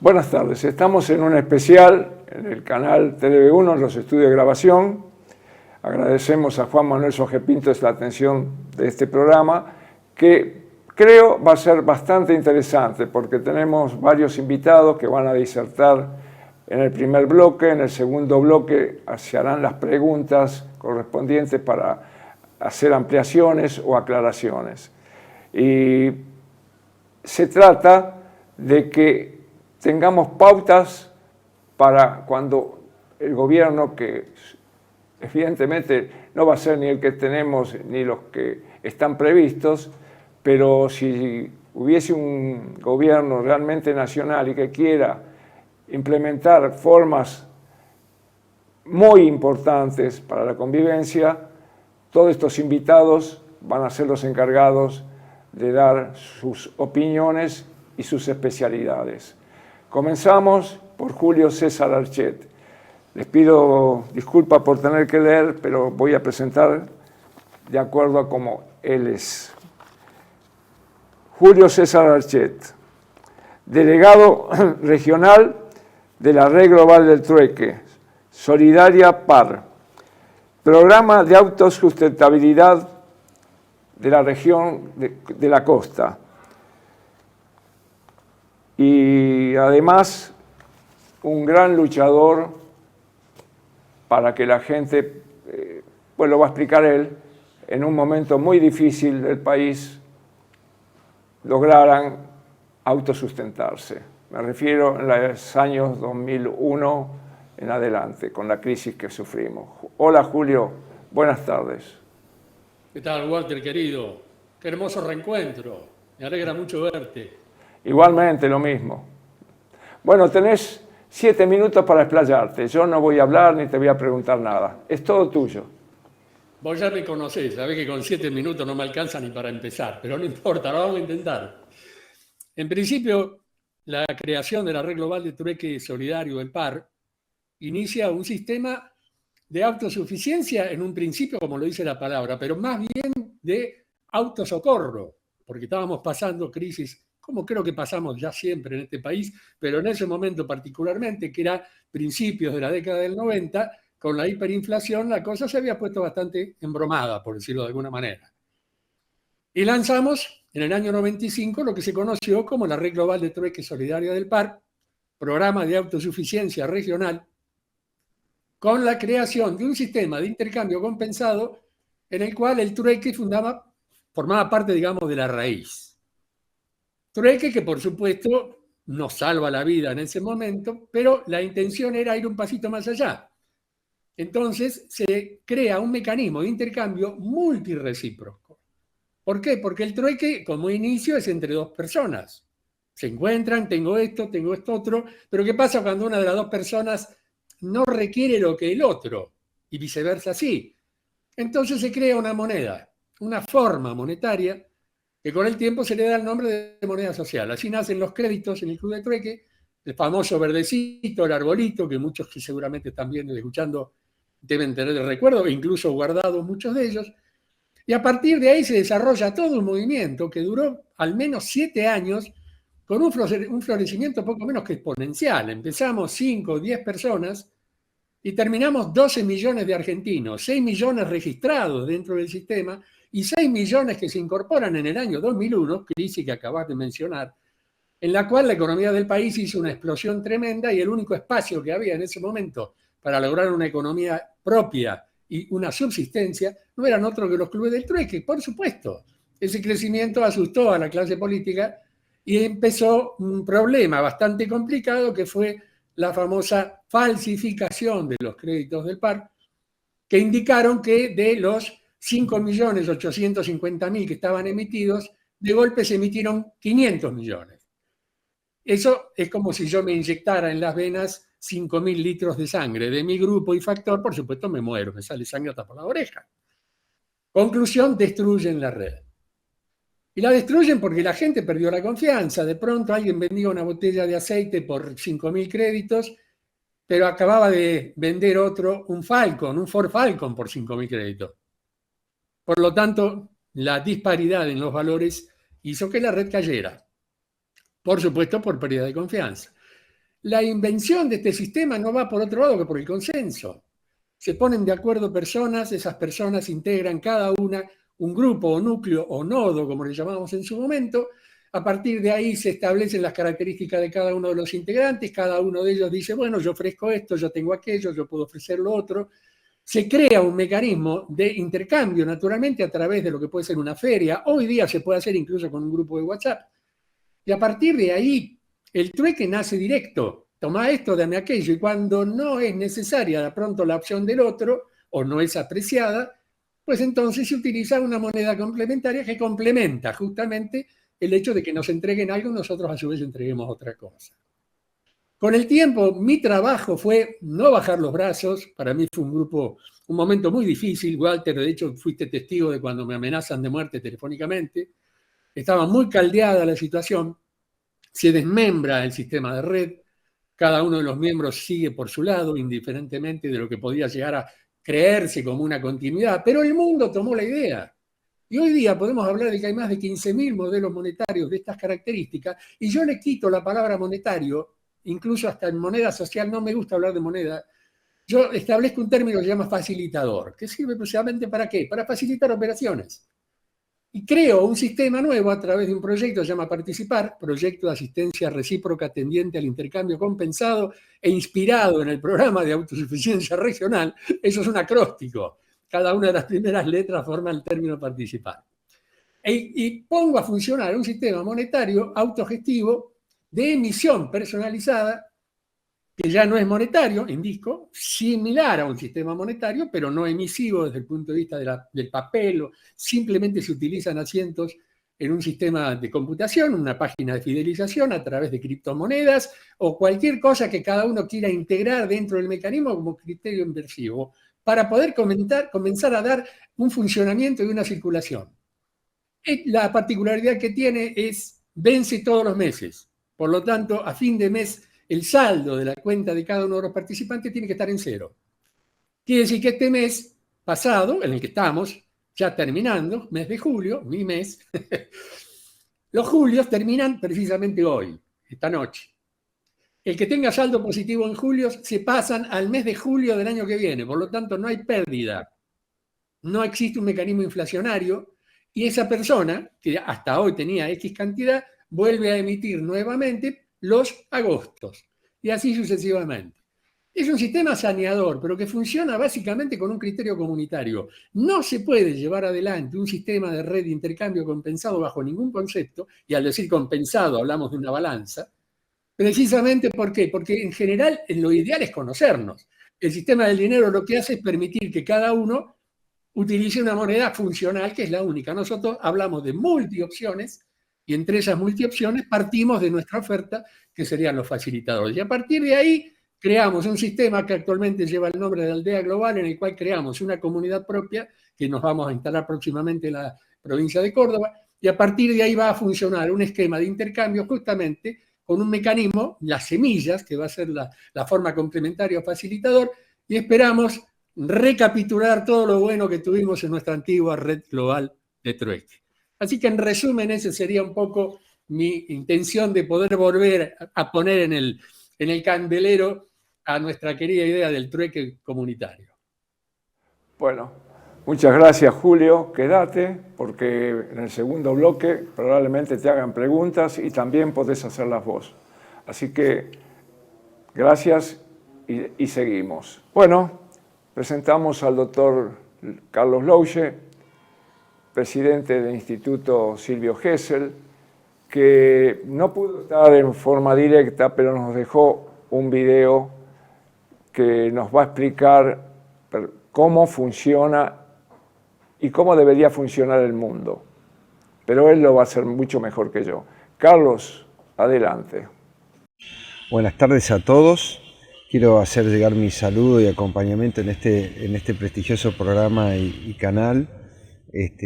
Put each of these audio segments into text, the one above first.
Buenas tardes, estamos en un especial en el canal TV1, en los estudios de grabación. Agradecemos a Juan Manuel Sogepintos la atención de este programa, que creo va a ser bastante interesante porque tenemos varios invitados que van a disertar en el primer bloque. En el segundo bloque se harán las preguntas correspondientes para hacer ampliaciones o aclaraciones. Y se trata de que tengamos pautas para cuando el gobierno, que evidentemente no va a ser ni el que tenemos ni los que están previstos, pero si hubiese un gobierno realmente nacional y que quiera implementar formas muy importantes para la convivencia, todos estos invitados van a ser los encargados de dar sus opiniones y sus especialidades. Comenzamos por Julio César Archet. Les pido disculpas por tener que leer, pero voy a presentar de acuerdo a cómo él es. Julio César Archet, delegado regional de la Red Global del Trueque, Solidaria PAR, Programa de Autosustentabilidad de la región de la costa. Y además un gran luchador para que la gente, pues lo va a explicar él, en un momento muy difícil del país, lograran autosustentarse. Me refiero en los años 2001 en adelante, con la crisis que sufrimos. Hola Julio, buenas tardes. ¿Qué tal, Walter, querido? Qué hermoso reencuentro. Me alegra mucho verte. Igualmente, lo mismo. Bueno, tenés 7 minutos para explayarte. Yo no voy a hablar ni te voy a preguntar nada. Es todo tuyo. Vos ya me conocés, sabés que con 7 minutos no me alcanza ni para empezar, pero no importa, lo vamos a intentar. En principio, la creación de la Red Global de Trueque Solidario, el PAR, inicia un sistema de autosuficiencia en un principio, como lo dice la palabra, pero más bien de autosocorro, porque estábamos pasando crisis, como creo que pasamos ya siempre en este país, pero en ese momento particularmente, que era principios de la década del 90, con la hiperinflación, la cosa se había puesto bastante embromada, por decirlo de alguna manera. Y lanzamos en el año 95 lo que se conoció como la Red Global de Trueque Solidario del PAR, Programa de Autosuficiencia Regional, con la creación de un sistema de intercambio compensado en el cual el trueque formaba parte, digamos, de la raíz. Trueque que, por supuesto, nos salva la vida en ese momento, pero la intención era ir un pasito más allá. Entonces se crea un mecanismo de intercambio multirrecíproco. ¿Por qué? Porque el trueque, como inicio, es entre dos personas. Se encuentran, tengo esto otro, pero ¿qué pasa cuando una de las dos personas no requiere lo que el otro? Y viceversa sí. Entonces se crea una moneda, una forma monetaria, que con el tiempo se le da el nombre de moneda social. Así nacen los créditos en el Club de Trueque, el famoso verdecito, el arbolito, que muchos que seguramente están viendo y escuchando deben tener de recuerdo, e incluso guardados muchos de ellos. Y a partir de ahí se desarrolla todo un movimiento que duró al menos 7 años, con un florecimiento poco menos que exponencial. Empezamos 5 o 10 personas y terminamos 12 millones de argentinos, 6 millones registrados dentro del sistema y 6 millones que se incorporan en el año 2001, crisis que acabas de mencionar, en la cual la economía del país hizo una explosión tremenda y el único espacio que había en ese momento para lograr una economía propia y una subsistencia no eran otros que los clubes del trueque, por supuesto. Ese crecimiento asustó a la clase política y empezó un problema bastante complicado que fue la famosa falsificación de los créditos del PAR, que indicaron que de los 5.850.000 que estaban emitidos, de golpe se emitieron 500 millones. Eso es como si yo me inyectara en las venas 5.000 litros de sangre de mi grupo y factor, por supuesto me muero, me sale sangre hasta por la oreja. Conclusión, destruyen la red. Y la destruyen porque la gente perdió la confianza. De pronto alguien vendía una botella de aceite por 5.000 créditos, pero acababa de vender otro, un Ford Falcon por 5.000 créditos. Por lo tanto, la disparidad en los valores hizo que la red cayera. Por supuesto, por pérdida de confianza. la invención de este sistema no va por otro lado que por el consenso. Se ponen de acuerdo personas, esas personas integran cada una un grupo o núcleo o nodo, como le llamamos en su momento. A partir de ahí se establecen las características de cada uno de los integrantes, cada uno de ellos dice, bueno, yo ofrezco esto, yo tengo aquello, yo puedo ofrecer lo otro. Se crea un mecanismo de intercambio, naturalmente, a través de lo que puede ser una feria. Hoy día se puede hacer incluso con un grupo de WhatsApp. Y a partir de ahí, el trueque nace directo. Toma esto, dame aquello. Y cuando no es necesaria de pronto la opción del otro, o no es apreciada, pues entonces se utiliza una moneda complementaria que complementa justamente el hecho de que nos entreguen algo y nosotros a su vez entreguemos otra cosa. Con el tiempo, mi trabajo fue no bajar los brazos. Para mí fue un momento muy difícil. Walter, de hecho, fuiste testigo de cuando me amenazan de muerte telefónicamente. Estaba muy caldeada la situación. Se desmembra el sistema de red. Cada uno de los miembros sigue por su lado, indiferentemente de lo que podía llegar a creerse como una continuidad. Pero el mundo tomó la idea. Y hoy día podemos hablar de que hay más de 15.000 modelos monetarios de estas características, y yo le quito la palabra monetario, incluso hasta en moneda social, no me gusta hablar de moneda. Yo establezco un término que se llama facilitador, que sirve precisamente ¿para qué? Para facilitar operaciones. Y creo un sistema nuevo a través de un proyecto que se llama Participar, proyecto de asistencia recíproca tendiente al intercambio compensado e inspirado en el programa de autosuficiencia regional. Eso es un acróstico. Cada una de las primeras letras forma el término participar. Y pongo a funcionar un sistema monetario autogestivo de emisión personalizada, que ya no es monetario, indico, similar a un sistema monetario, pero no emisivo desde el punto de vista del papel, o simplemente se utilizan asientos en un sistema de computación, una página de fidelización a través de criptomonedas o cualquier cosa que cada uno quiera integrar dentro del mecanismo como criterio inversivo, para poder comenzar a dar un funcionamiento y una circulación. La particularidad que tiene es vence todos los meses. Por lo tanto, a fin de mes, el saldo de la cuenta de cada uno de los participantes tiene que estar en cero. Quiere decir que este mes pasado, en el que estamos ya terminando, mes de julio, mi mes, los julios terminan precisamente hoy, esta noche. El que tenga saldo positivo en julio se pasan al mes de julio del año que viene, por lo tanto no hay pérdida, no existe un mecanismo inflacionario y esa persona, que hasta hoy tenía X cantidad, vuelve a emitir nuevamente los agostos y así sucesivamente. Es un sistema saneador, pero que funciona básicamente con un criterio comunitario. No se puede llevar adelante un sistema de red de intercambio compensado bajo ningún concepto, y al decir compensado hablamos de una balanza. Precisamente, ¿por qué? Porque en general lo ideal es conocernos. El sistema del dinero lo que hace es permitir que cada uno utilice una moneda funcional, que es la única. Nosotros hablamos de multiopciones y entre esas multiopciones partimos de nuestra oferta, que serían los facilitadores. Y a partir de ahí creamos un sistema que actualmente lleva el nombre de Aldea Global, en el cual creamos una comunidad propia que nos vamos a instalar próximamente en la provincia de Córdoba, y a partir de ahí va a funcionar un esquema de intercambio justamente con un mecanismo, las semillas, que va a ser la forma complementaria o facilitador, y esperamos recapitular todo lo bueno que tuvimos en nuestra antigua red global de trueque. Así que en resumen, esa sería un poco mi intención de poder volver a poner en el candelero a nuestra querida idea del trueque comunitario. Bueno, muchas gracias, Julio. Quédate, porque en el segundo bloque probablemente te hagan preguntas y también podés hacerlas vos. Así que gracias y seguimos. Bueno, presentamos al doctor Carlos Louche, presidente del Instituto Silvio Gesell, que no pudo estar en forma directa, pero nos dejó un video que nos va a explicar cómo funciona y cómo debería funcionar el mundo. Pero él lo va a hacer mucho mejor que yo. Carlos, adelante. Buenas tardes a todos. Quiero hacer llegar mi saludo y acompañamiento en este prestigioso programa y canal,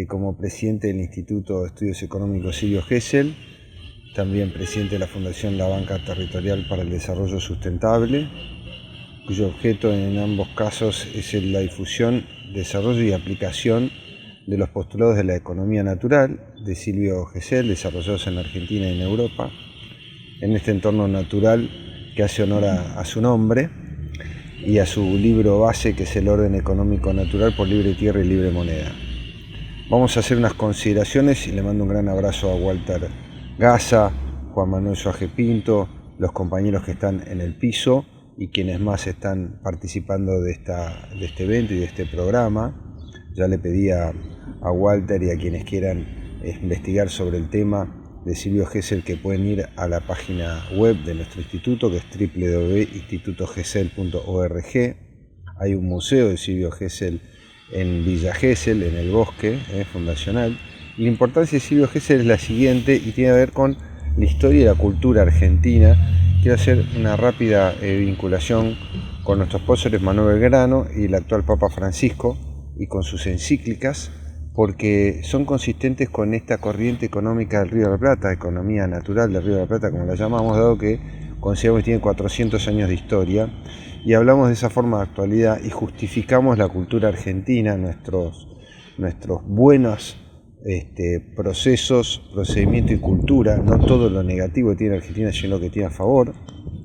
como presidente del Instituto de Estudios Económicos Silvio Gesell, también presidente de la Fundación La Banca Territorial para el Desarrollo Sustentable, cuyo objeto en ambos casos es la difusión, desarrollo y aplicación de los postulados de la economía natural de Silvio Gesell, desarrollados en Argentina y en Europa, en este entorno natural que hace honor a su nombre y a su libro base, que es El orden económico natural por libre tierra y libre moneda. Vamos a hacer unas consideraciones y le mando un gran abrazo a Walter Gaza, Juan Manuel Suaje Pinto, los compañeros que están en el piso y quienes más están participando de este evento y de este programa. Ya le pedí a Walter y a quienes quieran investigar sobre el tema de Silvio Gesell que pueden ir a la página web de nuestro instituto, que es www.institutogesell.org. Hay un museo de Silvio Gesell en Villa Gesell, en el bosque fundacional. Y la importancia de Silvio Gesell es la siguiente y tiene que ver con la historia y la cultura argentina. Quiero hacer una rápida vinculación con nuestros próceres Manuel Belgrano y el actual Papa Francisco y con sus encíclicas, porque son consistentes con esta corriente económica del Río de la Plata, economía natural del Río de la Plata, como la llamamos, dado que consideramos que tiene 400 años de historia, y hablamos de esa forma de actualidad y justificamos la cultura argentina, nuestros buenos procesos, procedimiento y cultura, no todo lo negativo que tiene Argentina, sino lo que tiene a favor,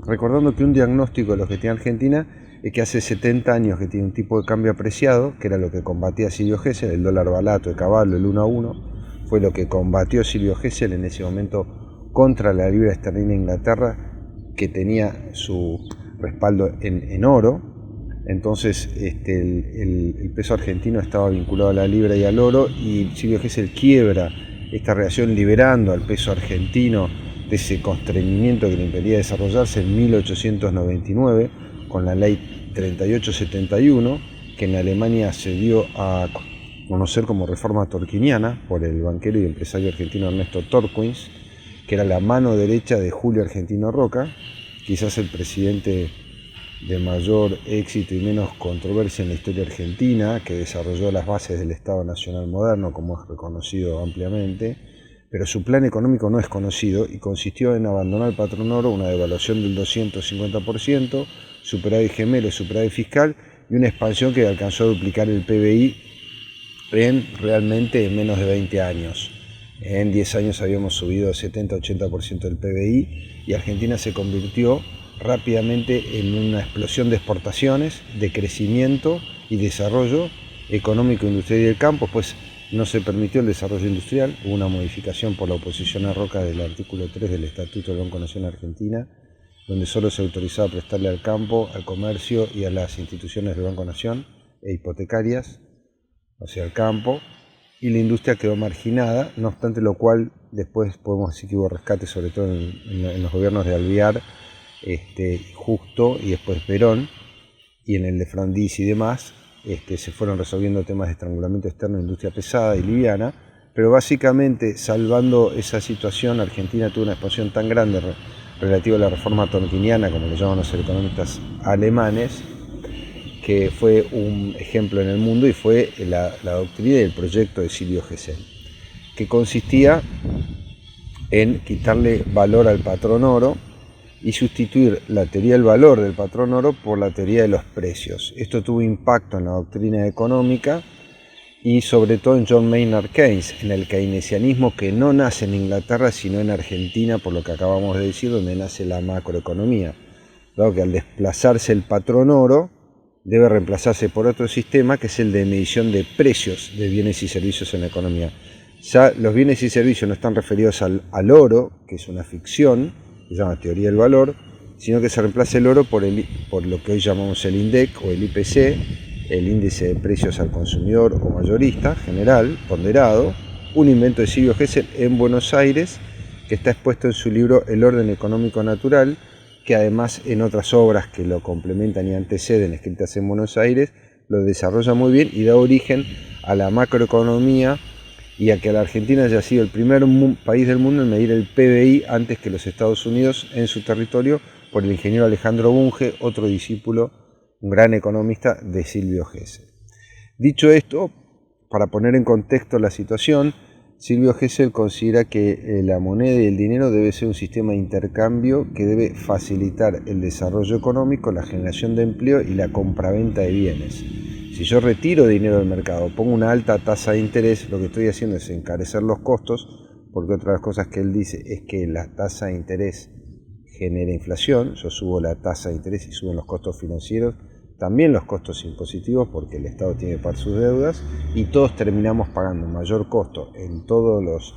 recordando que un diagnóstico de lo que tiene Argentina es que hace 70 años que tiene un tipo de cambio apreciado, que era lo que combatía Silvio Gesell, el dólar barato de caballo, el 1 a 1, fue lo que combatió Silvio Gesell en ese momento contra la libra esterlina de Inglaterra, que tenía su respaldo en oro. Entonces el peso argentino estaba vinculado a la libra y al oro, y Silvio Gesell quiebra esta relación liberando al peso argentino de ese constreñimiento que le impedía desarrollarse en 1899, con la ley 3871, que en Alemania se dio a conocer como reforma torquiniana por el banquero y empresario argentino Ernesto Torquins, que era la mano derecha de Julio Argentino Roca, quizás el presidente de mayor éxito y menos controversia en la historia argentina, que desarrolló las bases del Estado Nacional moderno, como es reconocido ampliamente, pero su plan económico no es conocido y consistió en abandonar el patrón oro, una devaluación del 250%, superávit gemelo, superávit fiscal y una expansión que alcanzó a duplicar el PBI realmente en menos de 20 años. En 10 años habíamos subido 70-80% del PBI y Argentina se convirtió rápidamente en una explosión de exportaciones, de crecimiento y desarrollo económico, industrial y del campo. Pues no se permitió el desarrollo industrial, hubo una modificación por la oposición a Roca del artículo 3 del Estatuto del Banco Nación Argentina, donde solo se autorizaba prestarle al campo, al comercio y a las instituciones del Banco Nación e hipotecarias, o sea, al campo, y la industria quedó marginada, no obstante lo cual después podemos decir que hubo rescate, sobre todo en los gobiernos de Alvear, Justo y después Perón, y en el de Frondizi y demás, se fueron resolviendo temas de estrangulamiento externo de industria pesada y liviana, pero básicamente salvando esa situación, Argentina tuvo una expansión tan grande relativa a la reforma torquiniana, como lo llaman los economistas alemanes, que fue un ejemplo en el mundo y fue la doctrina y el proyecto de Silvio Gesell, que consistía en quitarle valor al patrón oro y sustituir la teoría del valor del patrón oro por la teoría de los precios. Esto tuvo impacto en la doctrina económica y sobre todo en John Maynard Keynes, en el keynesianismo que no nace en Inglaterra sino en Argentina, por lo que acabamos de decir, donde nace la macroeconomía. Dado que al desplazarse el patrón oro, debe reemplazarse por otro sistema que es el de medición de precios de bienes y servicios en la economía. Ya los bienes y servicios no están referidos al oro, que es una ficción, que se llama teoría del valor, sino que se reemplaza el oro por lo que hoy llamamos el INDEC o el IPC, el índice de precios al consumidor o mayorista, general, ponderado, un invento de Silvio Gesell en Buenos Aires, que está expuesto en su libro El orden económico natural, que además en otras obras que lo complementan y anteceden, escritas en Buenos Aires, lo desarrolla muy bien y da origen a la macroeconomía y a que la Argentina haya sido el primer país del mundo en medir el PBI antes que los Estados Unidos en su territorio por el ingeniero Alejandro Bunge, otro discípulo, un gran economista de Silvio Gesell. Dicho esto, para poner en contexto la situación, Silvio Gesell considera que la moneda y el dinero debe ser un sistema de intercambio que debe facilitar el desarrollo económico, la generación de empleo y la compraventa de bienes. Si yo retiro dinero del mercado, pongo una alta tasa de interés, lo que estoy haciendo es encarecer los costos, porque otra de las cosas que él dice es que la tasa de interés genera inflación. Yo subo la tasa de interés y suben los costos financieros, también los costos impositivos, porque el Estado tiene que pagar sus deudas y todos terminamos pagando un mayor costo en todos los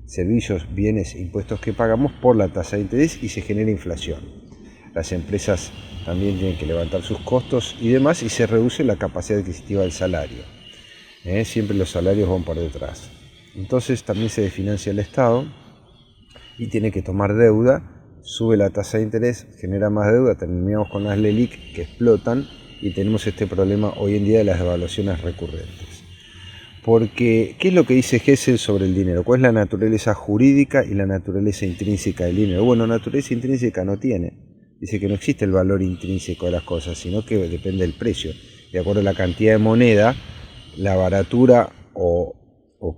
servicios, bienes e impuestos que pagamos por la tasa de interés, y se genera inflación. Las empresas también tienen que levantar sus costos y demás, y se reduce la capacidad adquisitiva del salario. Siempre los salarios van por detrás. Entonces también se desfinancia el Estado y tiene que tomar deuda, sube la tasa de interés, genera más deuda, terminamos con las LELIQ que explotan, y tenemos este problema hoy en día de las devaluaciones recurrentes. Porque, ¿qué es lo que dice Hessel sobre el dinero? ¿Cuál es la naturaleza jurídica y la naturaleza intrínseca del dinero? Bueno, naturaleza intrínseca no tiene. Dice que no existe el valor intrínseco de las cosas, sino que depende del precio. De acuerdo a la cantidad de moneda, la baratura o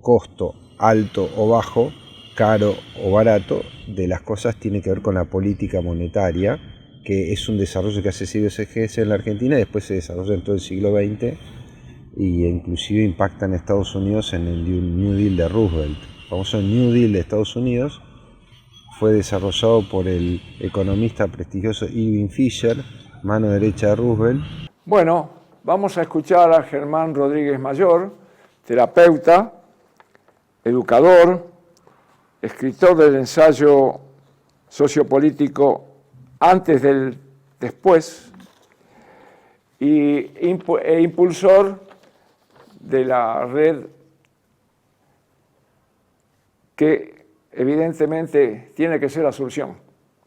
costo alto o bajo, caro o barato de las cosas, tiene que ver con la política monetaria, que es un desarrollo que hace siglos en la Argentina y después se desarrolla en todo el siglo XX, y inclusive impacta en Estados Unidos en el New Deal de Roosevelt. El famoso New Deal de Estados Unidos fue desarrollado por el economista prestigioso Irving Fisher, mano derecha de Roosevelt. Bueno, vamos a escuchar a Germán Rodríguez Mayor, terapeuta, educador, escritor del ensayo sociopolítico Antes del Después, e impulsor de la red que evidentemente tiene que ser la solución,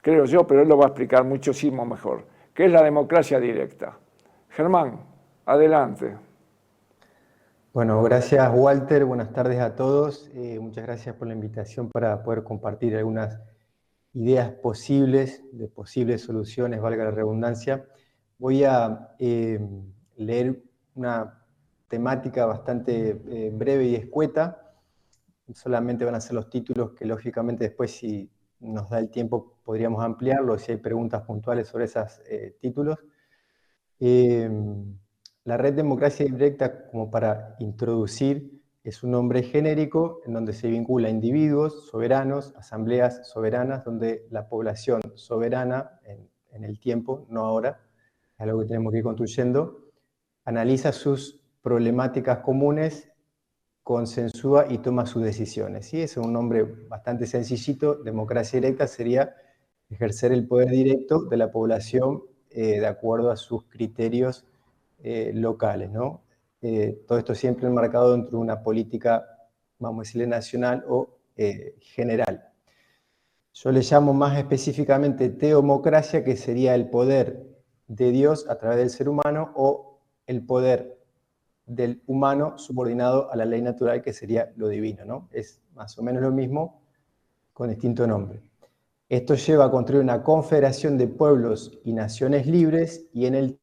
creo yo, pero él lo va a explicar muchísimo mejor, que es la democracia directa. Germán, adelante. Bueno, gracias Walter, buenas tardes a todos. Muchas gracias por la invitación para poder compartir algunas ideas posibles, de posibles soluciones, valga la redundancia. Voy a leer una temática bastante breve y escueta. Solamente van a ser los títulos que lógicamente después, si nos da el tiempo, podríamos ampliarlo, si hay preguntas puntuales sobre esos títulos. La red democracia directa, como para introducir, es un nombre genérico en donde se vincula a individuos soberanos, asambleas soberanas, donde la población soberana en el tiempo, no ahora, es algo que tenemos que ir construyendo, analiza sus problemáticas comunes, consensúa y toma sus decisiones. ¿Sí? Es un nombre bastante sencillito. Democracia directa sería ejercer el poder directo de la población de acuerdo a sus criterios locales, ¿no? Todo esto siempre enmarcado dentro de una política, vamos a decirle, nacional o general. Yo le llamo más específicamente teomocracia, que sería el poder de Dios a través del ser humano, o el poder del humano subordinado a la ley natural, que sería lo divino, ¿no? Es más o menos lo mismo, con distinto nombre. Esto lleva a construir una confederación de pueblos y naciones libres, y en el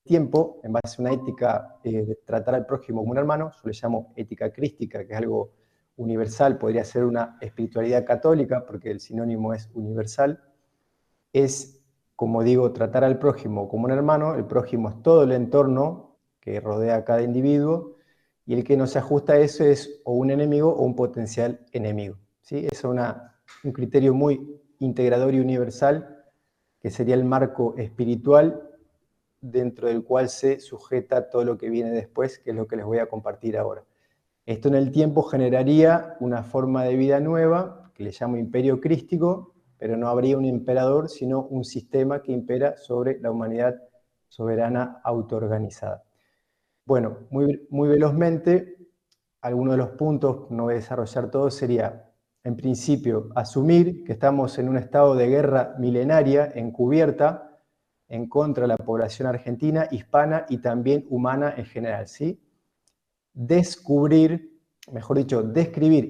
tiempo, en base a una ética de tratar al prójimo como un hermano, yo le llamo ética crística, que es algo universal, podría ser una espiritualidad católica, porque el sinónimo es universal, es, como digo, tratar al prójimo como un hermano. El prójimo es todo el entorno que rodea a cada individuo, y el que no se ajusta a eso es o un enemigo o un potencial enemigo. ¿Sí? Es un criterio muy integrador y universal, que sería el marco espiritual dentro del cual se sujeta todo lo que viene después, que es lo que les voy a compartir ahora. Esto en el tiempo generaría una forma de vida nueva, que le llamo imperio crístico, pero no habría un emperador, sino un sistema que impera sobre la humanidad soberana autoorganizada. Bueno, muy velozmente, algunos de los puntos, no voy a desarrollar todo, sería, en principio, asumir que estamos en un estado de guerra milenaria, encubierta, en contra de la población argentina, hispana y también humana en general, ¿sí? Describir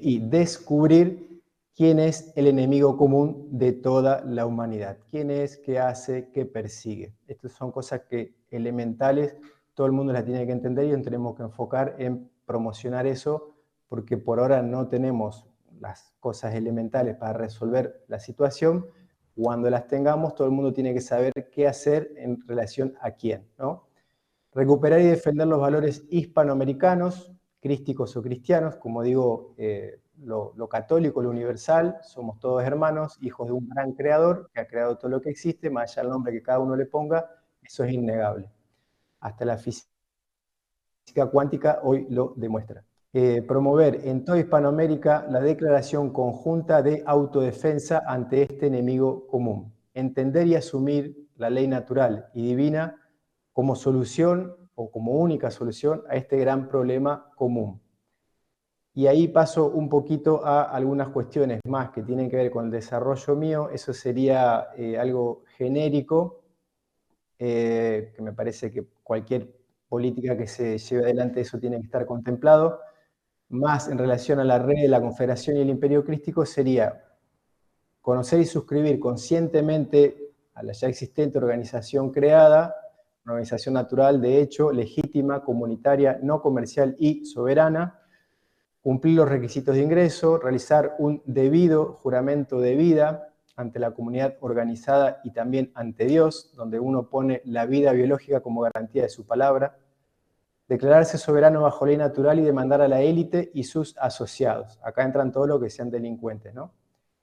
y descubrir quién es el enemigo común de toda la humanidad. ¿Quién es, qué hace, qué persigue? Estas son cosas elementales, todo el mundo las tiene que entender, y nos tenemos que enfocar en promocionar eso, porque por ahora no tenemos las cosas elementales para resolver la situación. Cuando las tengamos, todo el mundo tiene que saber qué hacer en relación a quién, ¿no? Recuperar y defender los valores hispanoamericanos, crísticos o cristianos. Como digo, lo católico, lo universal, somos todos hermanos, hijos de un gran creador que ha creado todo lo que existe, más allá del nombre que cada uno le ponga, eso es innegable. Hasta la física cuántica hoy lo demuestra. Promover en toda Hispanoamérica la declaración conjunta de autodefensa ante este enemigo común. Entender y asumir la ley natural y divina como solución o como única solución a este gran problema común. Y ahí paso un poquito a algunas cuestiones más que tienen que ver con el desarrollo mío. Eso sería algo genérico, que me parece que cualquier política que se lleve adelante eso tiene que estar contemplado. Más en relación a la red de la Confederación y el Imperio Crístico sería conocer y suscribir conscientemente a la ya existente organización creada, una organización natural, de hecho, legítima, comunitaria, no comercial y soberana, cumplir los requisitos de ingreso, realizar un debido juramento de vida ante la comunidad organizada y también ante Dios, donde uno pone la vida biológica como garantía de su palabra, declararse soberano bajo ley natural y demandar a la élite y sus asociados. Acá entran todos los que sean delincuentes, ¿no?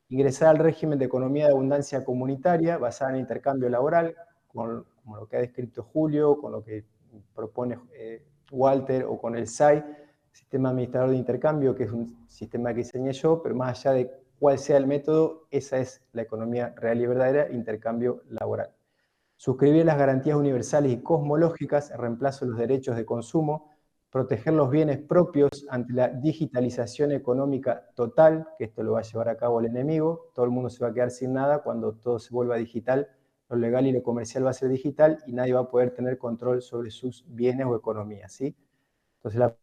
Ingresar al régimen de economía de abundancia comunitaria basada en intercambio laboral, como lo que ha descrito Julio, con lo que propone Walter o con el SAI, Sistema Administrador de Intercambio, que es un sistema que diseñé yo, pero más allá de cuál sea el método, esa es la economía real y verdadera, intercambio laboral. Suscribir las garantías universales y cosmológicas en reemplazo de los derechos de consumo, proteger los bienes propios ante la digitalización económica total, que esto lo va a llevar a cabo el enemigo, todo el mundo se va a quedar sin nada cuando todo se vuelva digital, lo legal y lo comercial va a ser digital y nadie va a poder tener control sobre sus bienes o economía, ¿sí? Entonces la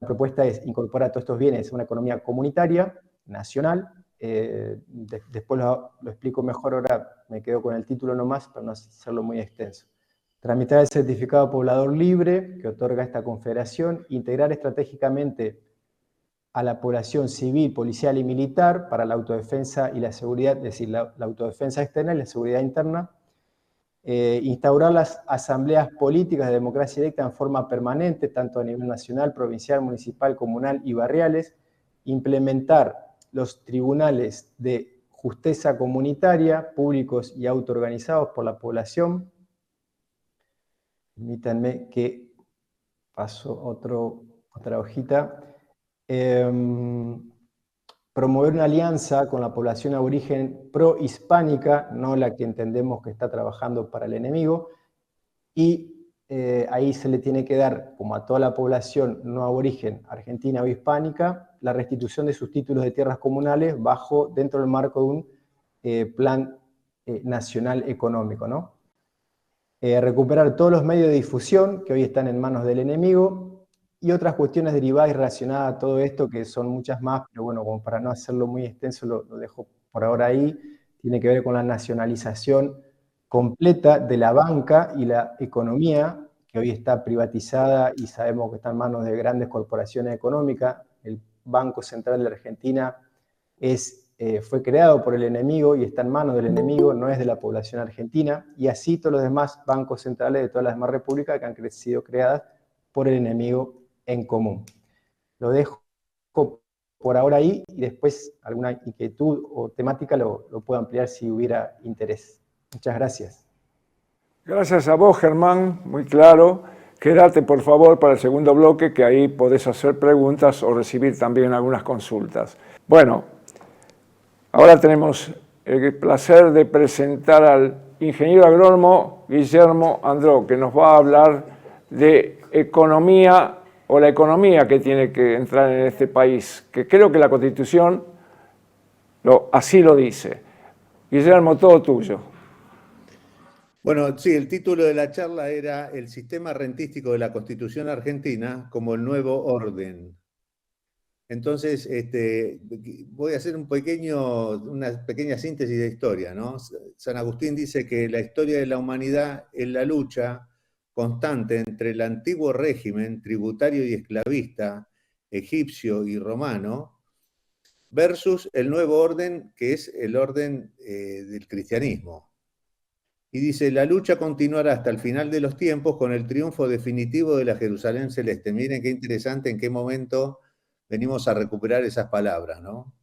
propuesta es incorporar todos estos bienes a una economía comunitaria, nacional. Después lo explico mejor, ahora me quedo con el título nomás para no hacerlo muy extenso. Tramitar el certificado poblador libre que otorga esta confederación, integrar estratégicamente a la población civil, policial y militar para la autodefensa y la seguridad, es decir, la autodefensa externa y la seguridad interna, instaurar las asambleas políticas de democracia directa en forma permanente, tanto a nivel nacional, provincial, municipal, comunal y barriales, implementar los tribunales de justicia comunitaria, públicos y autoorganizados por la población. Permítanme que paso otra hojita. Promover una alianza con la población aborigen pro-hispánica, no la que entendemos que está trabajando para el enemigo, y ahí se le tiene que dar, como a toda la población no aborigen argentina o hispánica, la restitución de sus títulos de tierras comunales dentro del marco de un plan nacional económico, ¿no? Recuperar todos los medios de difusión que hoy están en manos del enemigo y otras cuestiones derivadas y relacionadas a todo esto, que son muchas más, pero bueno, como para no hacerlo muy extenso, lo dejo por ahora ahí. Tiene que ver con la nacionalización completa de la banca y la economía, que hoy está privatizada y sabemos que está en manos de grandes corporaciones económicas. El Banco Central de la Argentina fue creado por el enemigo y está en manos del enemigo, no es de la población argentina, y así todos los demás bancos centrales de todas las demás repúblicas que han sido creadas por el enemigo en común. Lo dejo por ahora ahí y después alguna inquietud o temática lo puedo ampliar si hubiera interés. Muchas gracias. Gracias a vos, Germán, muy claro. Quédate, por favor, para el segundo bloque, que ahí podés hacer preguntas o recibir también algunas consultas. Bueno, ahora tenemos el placer de presentar al ingeniero agrónomo Guillermo Andró, que nos va a hablar de economía o la economía que tiene que entrar en este país, que creo que la Constitución así lo dice. Guillermo, todo tuyo. Bueno, sí, el título de la charla era El sistema rentístico de la Constitución Argentina como el nuevo orden. Entonces, voy a hacer una pequeña síntesis de historia, ¿no? San Agustín dice que la historia de la humanidad es la lucha constante entre el antiguo régimen tributario y esclavista, egipcio y romano, versus el nuevo orden, que es el orden del cristianismo. Y dice, la lucha continuará hasta el final de los tiempos con el triunfo definitivo de la Jerusalén celeste. Miren qué interesante en qué momento venimos a recuperar esas palabras, ¿no?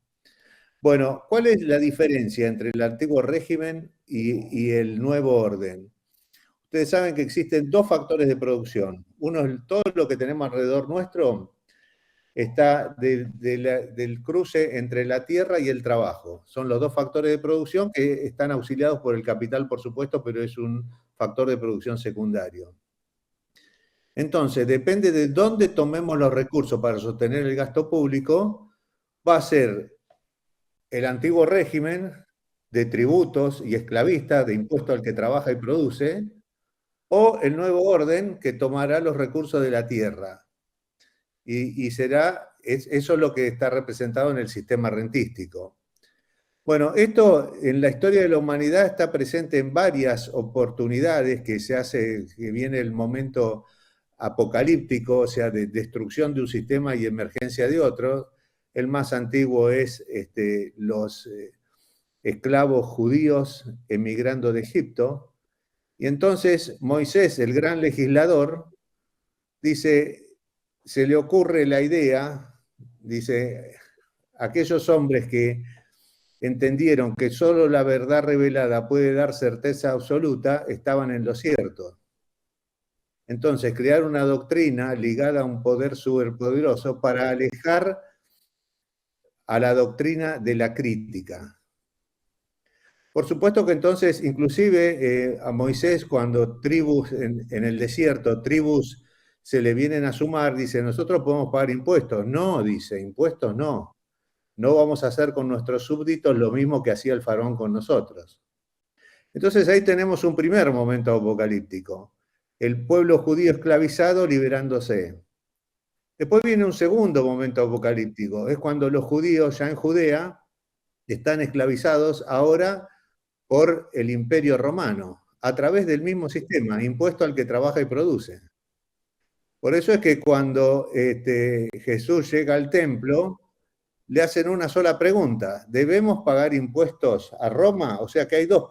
Bueno, ¿cuál es la diferencia entre el antiguo régimen y el nuevo orden? Ustedes saben que existen dos factores de producción. Uno es todo lo que tenemos alrededor nuestro, está del cruce entre la tierra y el trabajo. Son los dos factores de producción que están auxiliados por el capital, por supuesto, pero es un factor de producción secundario. Entonces, depende de dónde tomemos los recursos para sostener el gasto público, va a ser el antiguo régimen de tributos y esclavistas, de impuesto al que trabaja y produce, o el nuevo orden que tomará los recursos de la tierra. Y eso es lo que está representado en el sistema rentístico. Bueno, esto en la historia de la humanidad está presente en varias oportunidades que viene el momento apocalíptico, o sea, de destrucción de un sistema y emergencia de otro. El más antiguo es los esclavos judíos emigrando de Egipto. Y entonces Moisés, el gran legislador, dice, se le ocurre la idea, dice, aquellos hombres que entendieron que solo la verdad revelada puede dar certeza absoluta, estaban en lo cierto. Entonces, crear una doctrina ligada a un poder superpoderoso para alejar a la doctrina de la crítica. Por supuesto que entonces, inclusive a Moisés, cuando tribus en el desierto, tribus se le vienen a sumar, dice, nosotros podemos pagar impuestos. No, dice, impuestos no. No vamos a hacer con nuestros súbditos lo mismo que hacía el faraón con nosotros. Entonces ahí tenemos un primer momento apocalíptico. El pueblo judío esclavizado liberándose. Después viene un segundo momento apocalíptico. Es cuando los judíos ya en Judea están esclavizados ahora por el Imperio Romano, a través del mismo sistema, impuesto al que trabaja y produce. Por eso es que cuando Jesús llega al templo, le hacen una sola pregunta. ¿Debemos pagar impuestos a Roma? O sea que hay dos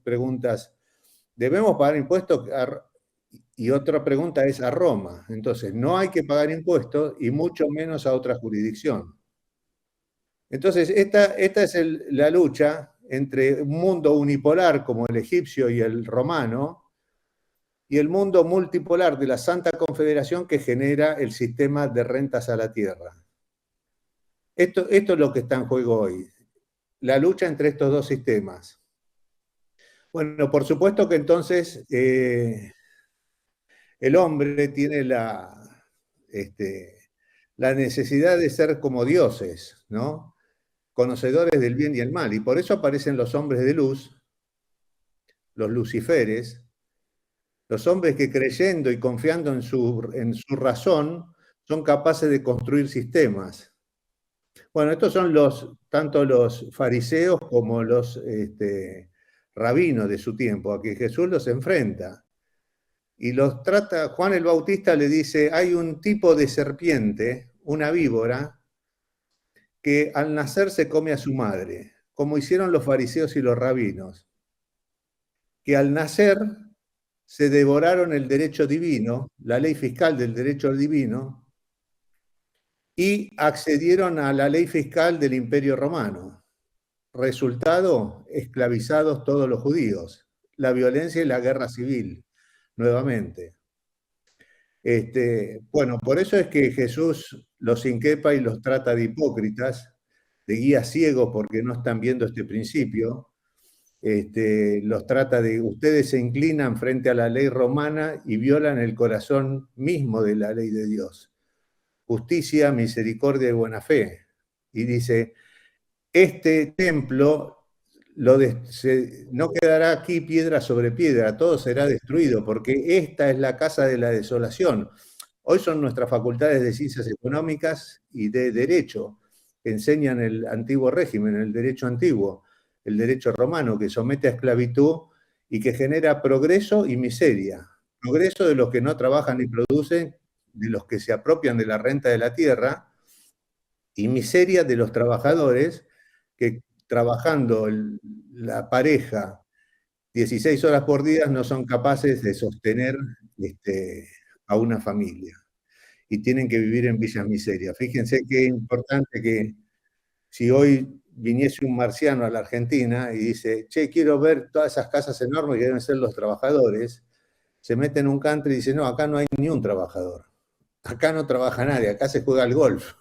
preguntas. ¿Debemos pagar impuestos y otra pregunta es a Roma? Entonces, no hay que pagar impuestos y mucho menos a otra jurisdicción. Entonces, esta es la lucha entre un mundo unipolar como el egipcio y el romano y el mundo multipolar de la Santa Confederación que genera el sistema de rentas a la tierra. Esto es lo que está en juego hoy, la lucha entre estos dos sistemas. Bueno, por supuesto que entonces el hombre tiene la necesidad de ser como dioses, ¿no? Conocedores del bien y el mal, y por eso aparecen los hombres de luz, los luciferes, los hombres que creyendo y confiando en su razón son capaces de construir sistemas. Bueno, estos son tanto los fariseos como los rabinos de su tiempo, a que Jesús los enfrenta. Y los trata, Juan el Bautista le dice, hay un tipo de serpiente, una víbora, que al nacer se come a su madre, como hicieron los fariseos y los rabinos, que al nacer se devoraron el derecho divino, la ley fiscal del derecho divino, y accedieron a la ley fiscal del Imperio Romano. Resultado, esclavizados todos los judíos. La violencia y la guerra civil, nuevamente. Bueno, por eso es que Jesús los inquepa y los trata de hipócritas, de guías ciegos porque no están viendo este principio. Los trata de, ustedes se inclinan frente a la ley romana y violan el corazón mismo de la ley de Dios. Justicia, misericordia y buena fe. Y dice, este templo no quedará aquí piedra sobre piedra, todo será destruido, porque esta es la casa de la desolación. Hoy son nuestras facultades de ciencias económicas y de derecho, que enseñan el antiguo régimen, el derecho antiguo, el derecho romano, que somete a esclavitud y que genera progreso y miseria. Progreso de los que no trabajan ni producen, de los que se apropian de la renta de la tierra, y miseria de los trabajadores que trabajando la pareja 16 horas por día no son capaces de sostener a una familia. y tienen que vivir en villas miserias. Fíjense qué importante que si hoy viniese un marciano a la Argentina y dice, che, quiero ver todas esas casas enormes que deben ser los trabajadores, se mete en un country y dice, no, acá no hay ni un trabajador. Acá no trabaja nadie, acá se juega al golf.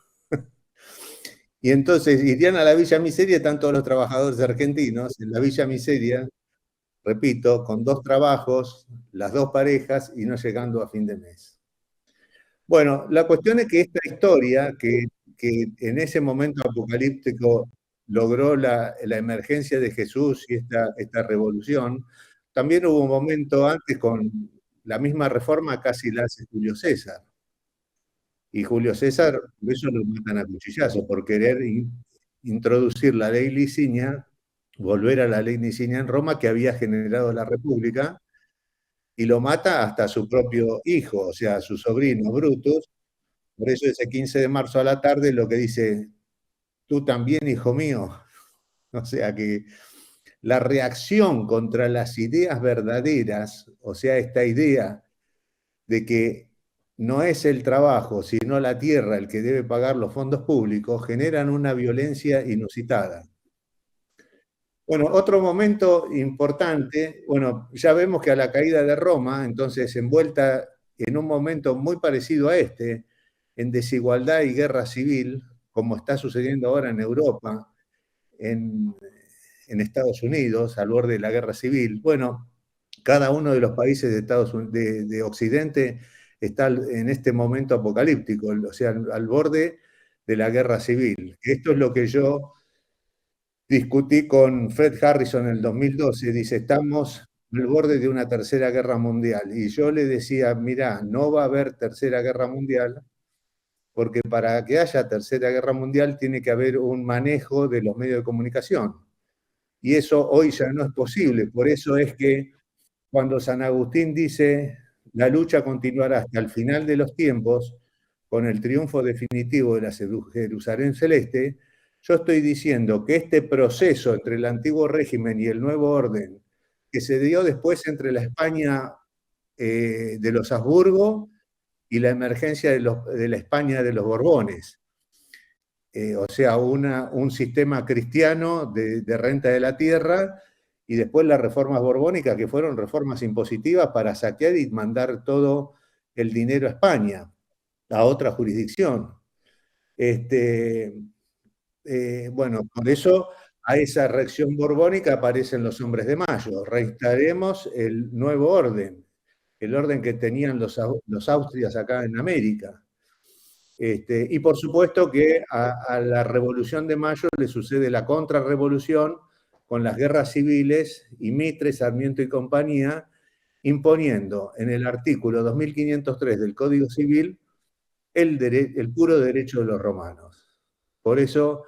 Y entonces irían a la Villa Miseria, están todos los trabajadores argentinos en la Villa Miseria, repito, con 2 trabajos, las 2 parejas y no llegando a fin de mes. Bueno, la cuestión es que esta historia, que en ese momento apocalíptico logró la emergencia de Jesús y esta revolución, también hubo un momento antes con la misma reforma, casi la hace Julio César. Y Julio César, por eso lo matan a cuchillazo, por querer introducir la ley Licinia, volver a la ley Licinia en Roma que había generado la República, y lo mata hasta su propio hijo, o sea, su sobrino Brutus. Por eso ese 15 de marzo a la tarde lo que dice, tú también, hijo mío. O sea que la reacción contra las ideas verdaderas, o sea, esta idea de que no es el trabajo, sino la tierra el que debe pagar los fondos públicos, generan una violencia inusitada. Bueno, otro momento importante, bueno, ya vemos que a la caída de Roma, entonces envuelta en un momento muy parecido a este, en desigualdad y guerra civil, como está sucediendo ahora en Europa, en Estados Unidos, al borde de la guerra civil. Bueno, cada uno de los países de Occidente está en este momento apocalíptico, o sea, al borde de la guerra civil. Esto es lo que yo discutí con Fred Harrison en el 2012, dice, estamos al borde de una tercera guerra mundial. Y yo le decía, mira, no va a haber tercera guerra mundial, porque para que haya tercera guerra mundial tiene que haber un manejo de los medios de comunicación. Y eso hoy ya no es posible. Por eso es que cuando San Agustín dice, la lucha continuará hasta el final de los tiempos, con el triunfo definitivo de la Jerusalén celeste, yo estoy diciendo que este proceso entre el antiguo régimen y el nuevo orden, que se dio después entre la España de los Habsburgo y la emergencia de la España de los Borbones, o sea, un sistema cristiano de renta de la tierra, y después las reformas borbónicas, que fueron reformas impositivas para saquear y mandar todo el dinero a España, a otra jurisdicción. Bueno, por eso a esa reacción borbónica aparecen los hombres de Mayo. Reinstauremos el nuevo orden, el orden que tenían los Austrias acá en América. Y por supuesto que a la Revolución de Mayo le sucede la contrarrevolución con las guerras civiles y Mitre, Sarmiento y compañía, imponiendo en el artículo 2503 del Código Civil el puro derecho de los romanos. Por eso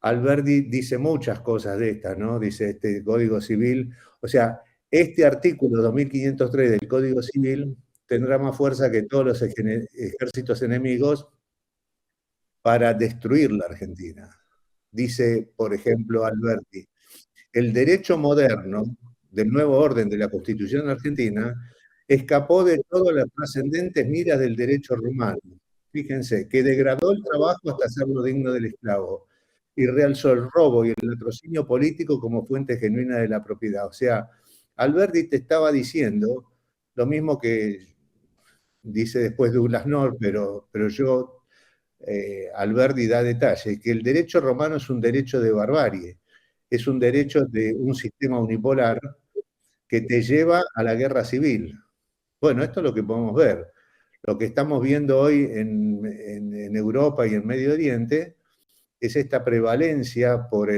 Alberdi dice muchas cosas de estas, ¿no? Dice este Código Civil, o sea, este artículo 2503 del Código Civil tendrá más fuerza que todos los ejércitos enemigos para destruir la Argentina. Dice, por ejemplo, Alberti, el derecho moderno del nuevo orden de la Constitución argentina escapó de todas las trascendentes miras del derecho romano. Fíjense, que degradó el trabajo hasta hacerlo digno del esclavo y realzó el robo y el latrocinio político como fuente genuina de la propiedad. O sea, Alberti te estaba diciendo lo mismo que dice después Douglas North, pero yo, Alberti da detalles, que el derecho romano es un derecho de barbarie, es un derecho de un sistema unipolar que te lleva a la guerra civil. Bueno, esto es lo que podemos ver. Lo que estamos viendo hoy en Europa y en Medio Oriente es esta prevalencia por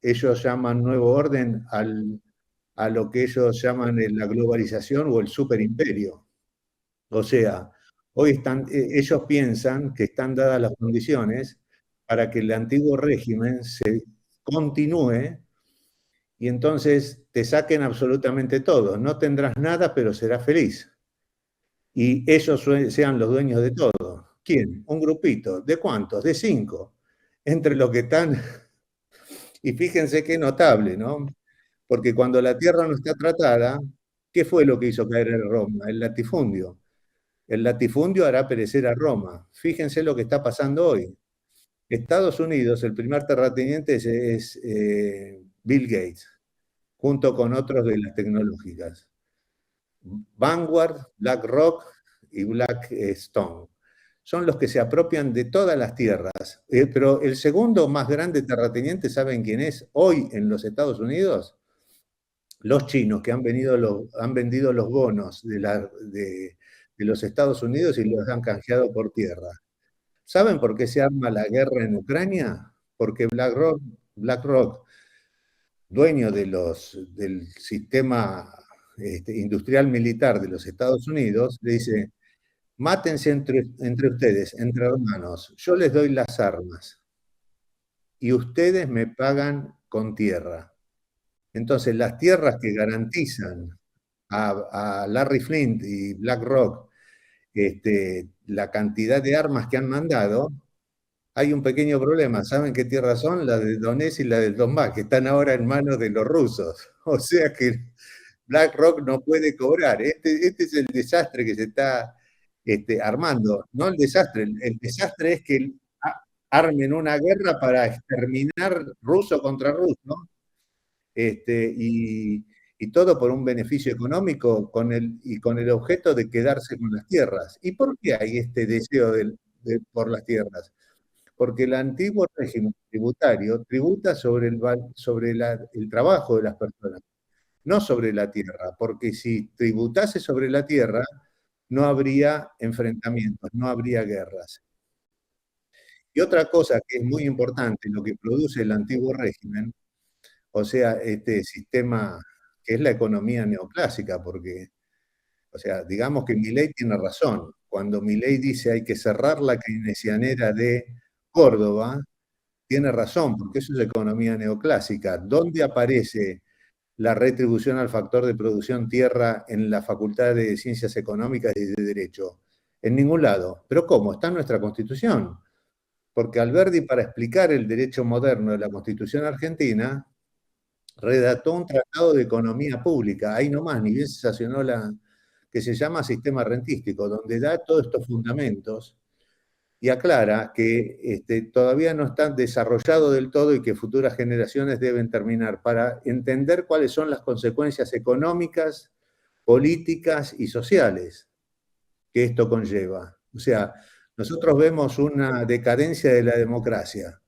ellos llaman nuevo orden a lo que ellos llaman la globalización o el superimperio. O sea, hoy ellos piensan que están dadas las condiciones para que el antiguo régimen se continúe y entonces te saquen absolutamente todo. No tendrás nada, pero serás feliz. Y ellos sean los dueños de todo. ¿Quién? Un grupito. ¿De cuántos? De 5. Entre los que están... Y fíjense qué notable, ¿no? Porque cuando la tierra no está tratada, ¿qué fue lo que hizo caer en Roma? El latifundio. el latifundio hará perecer a Roma. Fíjense lo que está pasando hoy. Estados Unidos, el primer terrateniente es Bill Gates, junto con otros de las tecnológicas. Vanguard, BlackRock y Blackstone. Son los que se apropian de todas las tierras. Pero el segundo más grande terrateniente, ¿saben quién es hoy en los Estados Unidos? Los chinos, que han vendido los bonos de los Estados Unidos y los han canjeado por tierra. ¿Saben por qué se arma la guerra en Ucrania? Porque BlackRock, dueño del sistema industrial militar de los Estados Unidos, le dice: mátense entre ustedes, entre hermanos, yo les doy las armas y ustedes me pagan con tierra. Entonces, las tierras que garantizan a Larry Flint y BlackRock la cantidad de armas que han mandado, hay un pequeño problema. ¿Saben qué tierras son? La de Donetsk y la del Donbass, que están ahora en manos de los rusos. O sea que BlackRock no puede cobrar. Este es el desastre que se está armando. No el desastre es que armen una guerra para exterminar ruso contra ruso, y todo por un beneficio económico con el objeto de quedarse con las tierras. ¿Y por qué hay este deseo por las tierras? Porque el antiguo régimen tributario tributa sobre el trabajo de las personas, no sobre la tierra, porque si tributase sobre la tierra, no habría enfrentamientos, no habría guerras. Y otra cosa que es muy importante, lo que produce el antiguo régimen, o sea, este sistema que es la economía neoclásica, porque, o sea, digamos que Milei tiene razón. Cuando Milei dice hay que cerrar la keynesianera de Córdoba, tiene razón, porque eso es economía neoclásica. ¿Dónde aparece la retribución al factor de producción tierra en la Facultad de Ciencias Económicas y de Derecho? En ningún lado. ¿Pero cómo? Está en nuestra Constitución. Porque Alberdi, para explicar el derecho moderno de la Constitución argentina, redactó un tratado de economía pública, ahí nomás, ni bien se sancionó que se llama sistema rentístico, donde da todos estos fundamentos y aclara que todavía no están desarrollados del todo y que futuras generaciones deben terminar para entender cuáles son las consecuencias económicas, políticas y sociales que esto conlleva. O sea, nosotros vemos una decadencia de la democracia.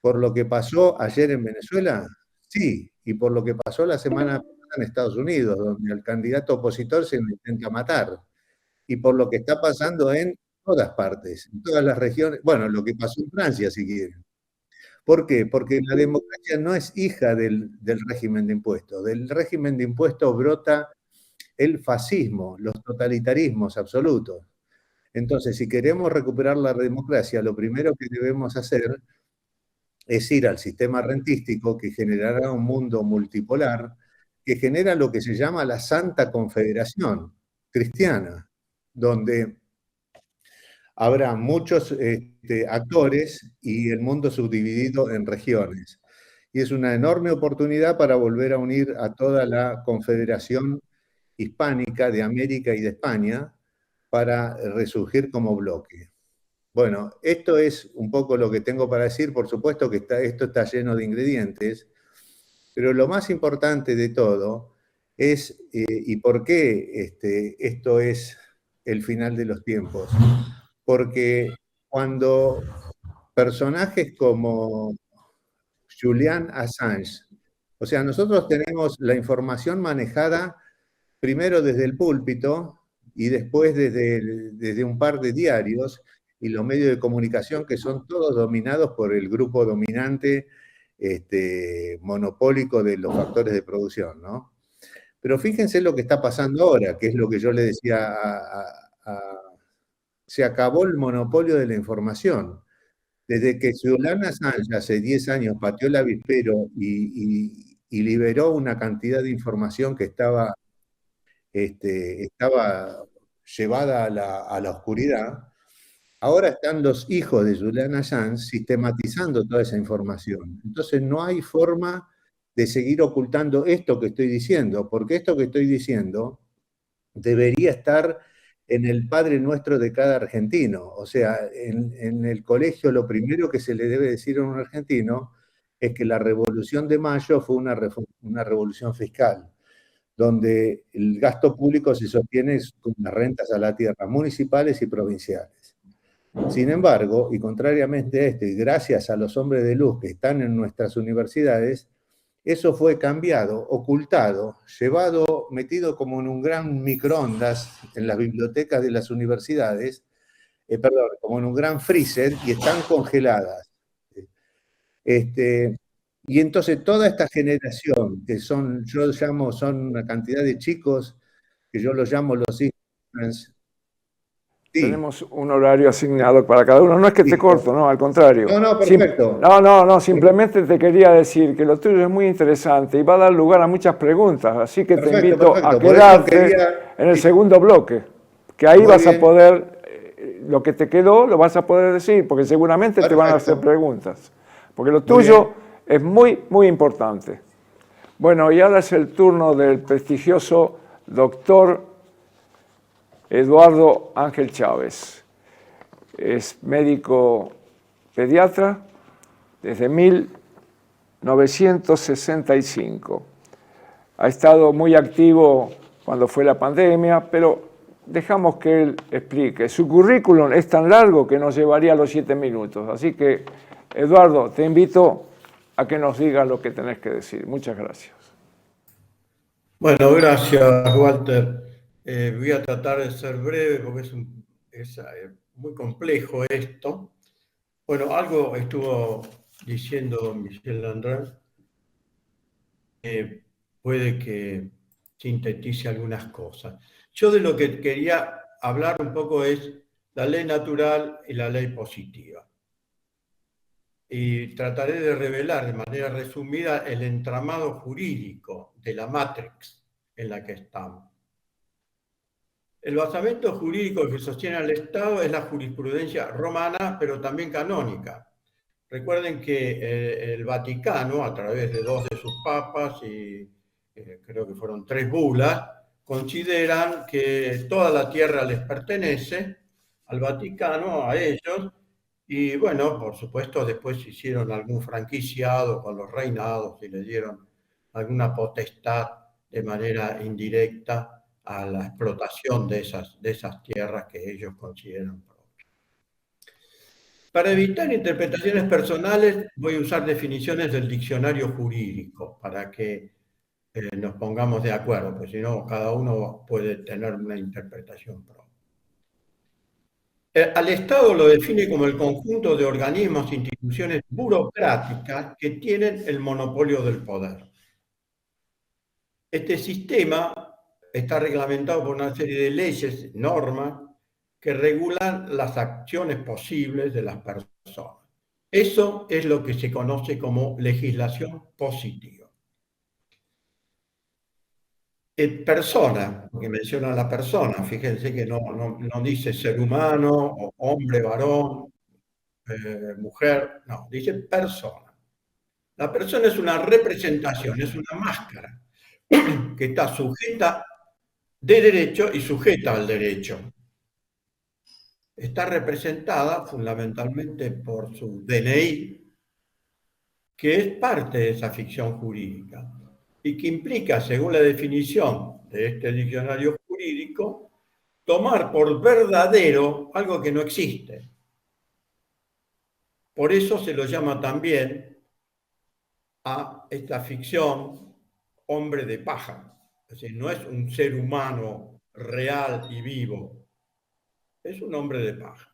¿Por lo que pasó ayer en Venezuela? Sí, y por lo que pasó la semana pasada en Estados Unidos, donde el candidato opositor se lo intenta matar. Y por lo que está pasando en todas partes, en todas las regiones. Bueno, lo que pasó en Francia, si quieren. ¿Por qué? Porque la democracia no es hija del régimen de impuestos. Del régimen de impuestos brota el fascismo, los totalitarismos absolutos. Entonces, si queremos recuperar la democracia, lo primero que debemos hacer es ir al sistema rentístico que generará un mundo multipolar, que genera lo que se llama la Santa Confederación Cristiana, donde habrá muchos actores y el mundo subdividido en regiones. Y es una enorme oportunidad para volver a unir a toda la Confederación Hispánica de América y de España para resurgir como bloque. Bueno, esto es un poco lo que tengo para decir. Por supuesto que esto está lleno de ingredientes, pero lo más importante de todo es, y por qué esto es el final de los tiempos, porque cuando personajes como Julian Assange, o sea, nosotros tenemos la información manejada primero desde el púlpito y después desde un par de diarios y los medios de comunicación que son todos dominados por el grupo dominante monopólico de los factores de producción, ¿no? Pero fíjense lo que está pasando ahora, que es lo que yo le decía se acabó el monopolio de la información. Desde que Julian Assange hace 10 años pateó el avispero y liberó una cantidad de información que estaba llevada a la oscuridad, ahora están los hijos de Julian Assange sistematizando toda esa información. Entonces no hay forma de seguir ocultando esto que estoy diciendo, porque esto que estoy diciendo debería estar en el Padre Nuestro de cada argentino. O sea, en el colegio lo primero que se le debe decir a un argentino es que la Revolución de Mayo fue una revolución fiscal, donde el gasto público se sostiene con las rentas a la tierra municipales y provinciales. Sin embargo, y contrariamente a esto, y gracias a los hombres de luz que están en nuestras universidades, eso fue cambiado, ocultado, llevado, metido como en un gran microondas en las bibliotecas de las universidades, perdón, como en un gran freezer, y están congeladas. Y entonces toda esta generación, que son, yo llamo, son una cantidad de chicos, que yo los llamo los ignorants. Sí, Tenemos un horario asignado para cada uno. No es que te sí. corto, no, al contrario. No, perfecto. No, simplemente te quería decir que lo tuyo es muy interesante y va a dar lugar a muchas preguntas, así que te invito a Perfecto. Por eso quedarte en el segundo bloque, que ahí Muy vas a bien. poder, lo que te quedó lo vas a poder decir, porque seguramente te van a hacer Perfecto. preguntas, porque lo tuyo es muy, muy importante. Bueno, y ahora es el turno del prestigioso doctor Eduardo Ángel Chávez. Es médico pediatra desde 1965. Ha estado muy activo cuando fue la pandemia, pero dejamos que él explique. Su currículum es tan largo que nos llevaría a los 7 minutos. Así que, Eduardo, te invito a que nos digas lo que tenés que decir. Muchas gracias. Bueno, gracias, Walter. Voy a tratar de ser breve porque es muy complejo esto. Bueno, algo estuvo diciendo Michel Landrin, puede que sintetice algunas cosas. Yo de lo que quería hablar un poco es la ley natural y la ley positiva. Y trataré de revelar de manera resumida el entramado jurídico de la Matrix en la que estamos. El basamento jurídico que sostiene al Estado es la jurisprudencia romana, pero también canónica. Recuerden que el Vaticano, a través de 2 de sus papas y creo que fueron 3 bulas, consideran que toda la tierra les pertenece al Vaticano, a ellos, y bueno, por supuesto después hicieron algún franquiciado con los reinados y le dieron alguna potestad de manera indirecta a la explotación de esas tierras que ellos consideran propias. Para evitar interpretaciones personales, voy a usar definiciones del diccionario jurídico para que nos pongamos de acuerdo, porque si no, cada uno puede tener una interpretación propia. Al Estado lo define como el conjunto de organismos e instituciones burocráticas que tienen el monopolio del poder. Este sistema está reglamentado por una serie de leyes, normas, que regulan las acciones posibles de las personas. Eso es lo que se conoce como legislación positiva. Persona, porque menciona a la persona, fíjense que no dice ser humano, o hombre, varón, mujer, no, dice persona. La persona es una representación, es una máscara que está sujeta de derecho y sujeta al derecho. Está representada fundamentalmente por su DNI, que es parte de esa ficción jurídica y que implica, según la definición de este diccionario jurídico, tomar por verdadero algo que no existe. Por eso se lo llama también a esta ficción hombre de paja. Es decir, no es un ser humano real y vivo, es un hombre de paja.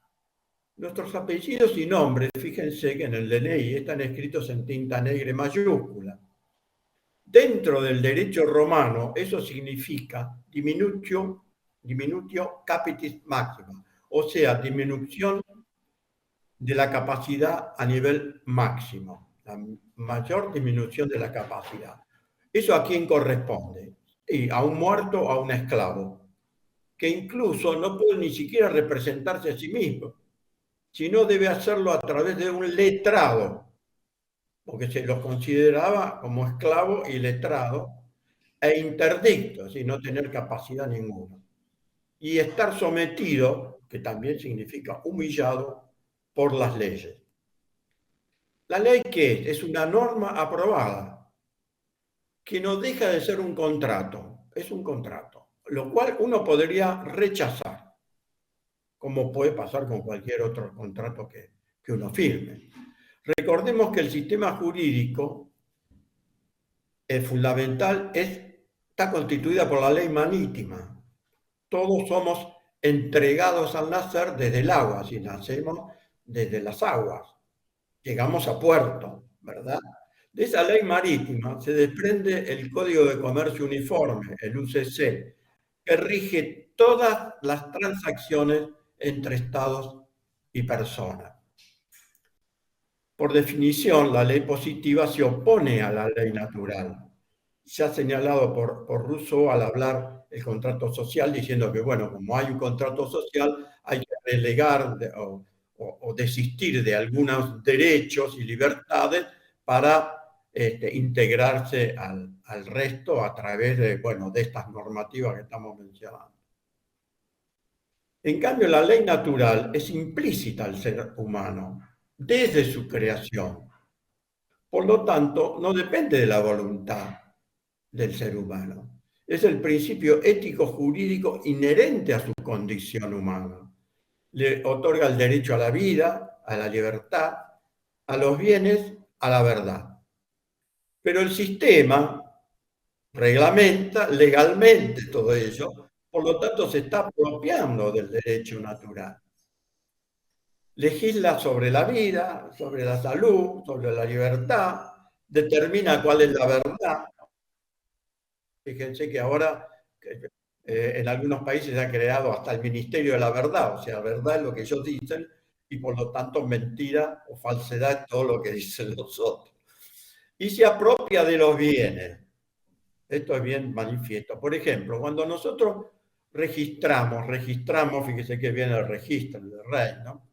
Nuestros apellidos y nombres, fíjense que en el DNI están escritos en tinta negra y mayúscula. Dentro del derecho romano, eso significa diminutio capitis maxima, o sea, disminución de la capacidad a nivel máximo, la mayor disminución de la capacidad. ¿Eso a quién corresponde? Y a un muerto o a un esclavo, que incluso no puede ni siquiera representarse a sí mismo, sino debe hacerlo a través de un letrado, porque se los consideraba como esclavo y letrado, e interdicto, es decir, no tener capacidad ninguna. y estar sometido, que también significa humillado, por las leyes. ¿La ley qué es? Es una norma aprobada que no deja de ser un contrato, es un contrato, lo cual uno podría rechazar, como puede pasar con cualquier otro contrato que uno firme. Recordemos que el sistema jurídico fundamental está constituida por la ley marítima. Todos somos entregados al nacer desde el agua, si nacemos desde las aguas, llegamos a puerto, ¿verdad? De esa ley marítima se desprende el Código de Comercio Uniforme, el UCC, que rige todas las transacciones entre estados y personas. Por definición, la ley positiva se opone a la ley natural. Se ha señalado por Rousseau al hablar del contrato social, diciendo que, bueno, como hay un contrato social, hay que relegar o desistir de algunos derechos y libertades para integrarse al resto a través de, bueno, de estas normativas que estamos mencionando. En cambio, la ley natural es implícita al ser humano desde su creación. Por lo tanto, no depende de la voluntad del ser humano. Es el principio ético jurídico inherente a su condición humana. Le otorga el derecho a la vida, a la libertad, a los bienes, a la verdad. Pero el sistema reglamenta legalmente todo ello, por lo tanto se está apropiando del derecho natural. Legisla sobre la vida, sobre la salud, sobre la libertad, determina cuál es la verdad. Fíjense que ahora en algunos países se ha creado hasta el Ministerio de la Verdad, o sea, verdad es lo que ellos dicen y por lo tanto mentira o falsedad es todo lo que dicen los otros. Y se apropia de los bienes. Esto es bien manifiesto. Por ejemplo, cuando nosotros registramos, fíjese que viene el registro del rey, ¿no?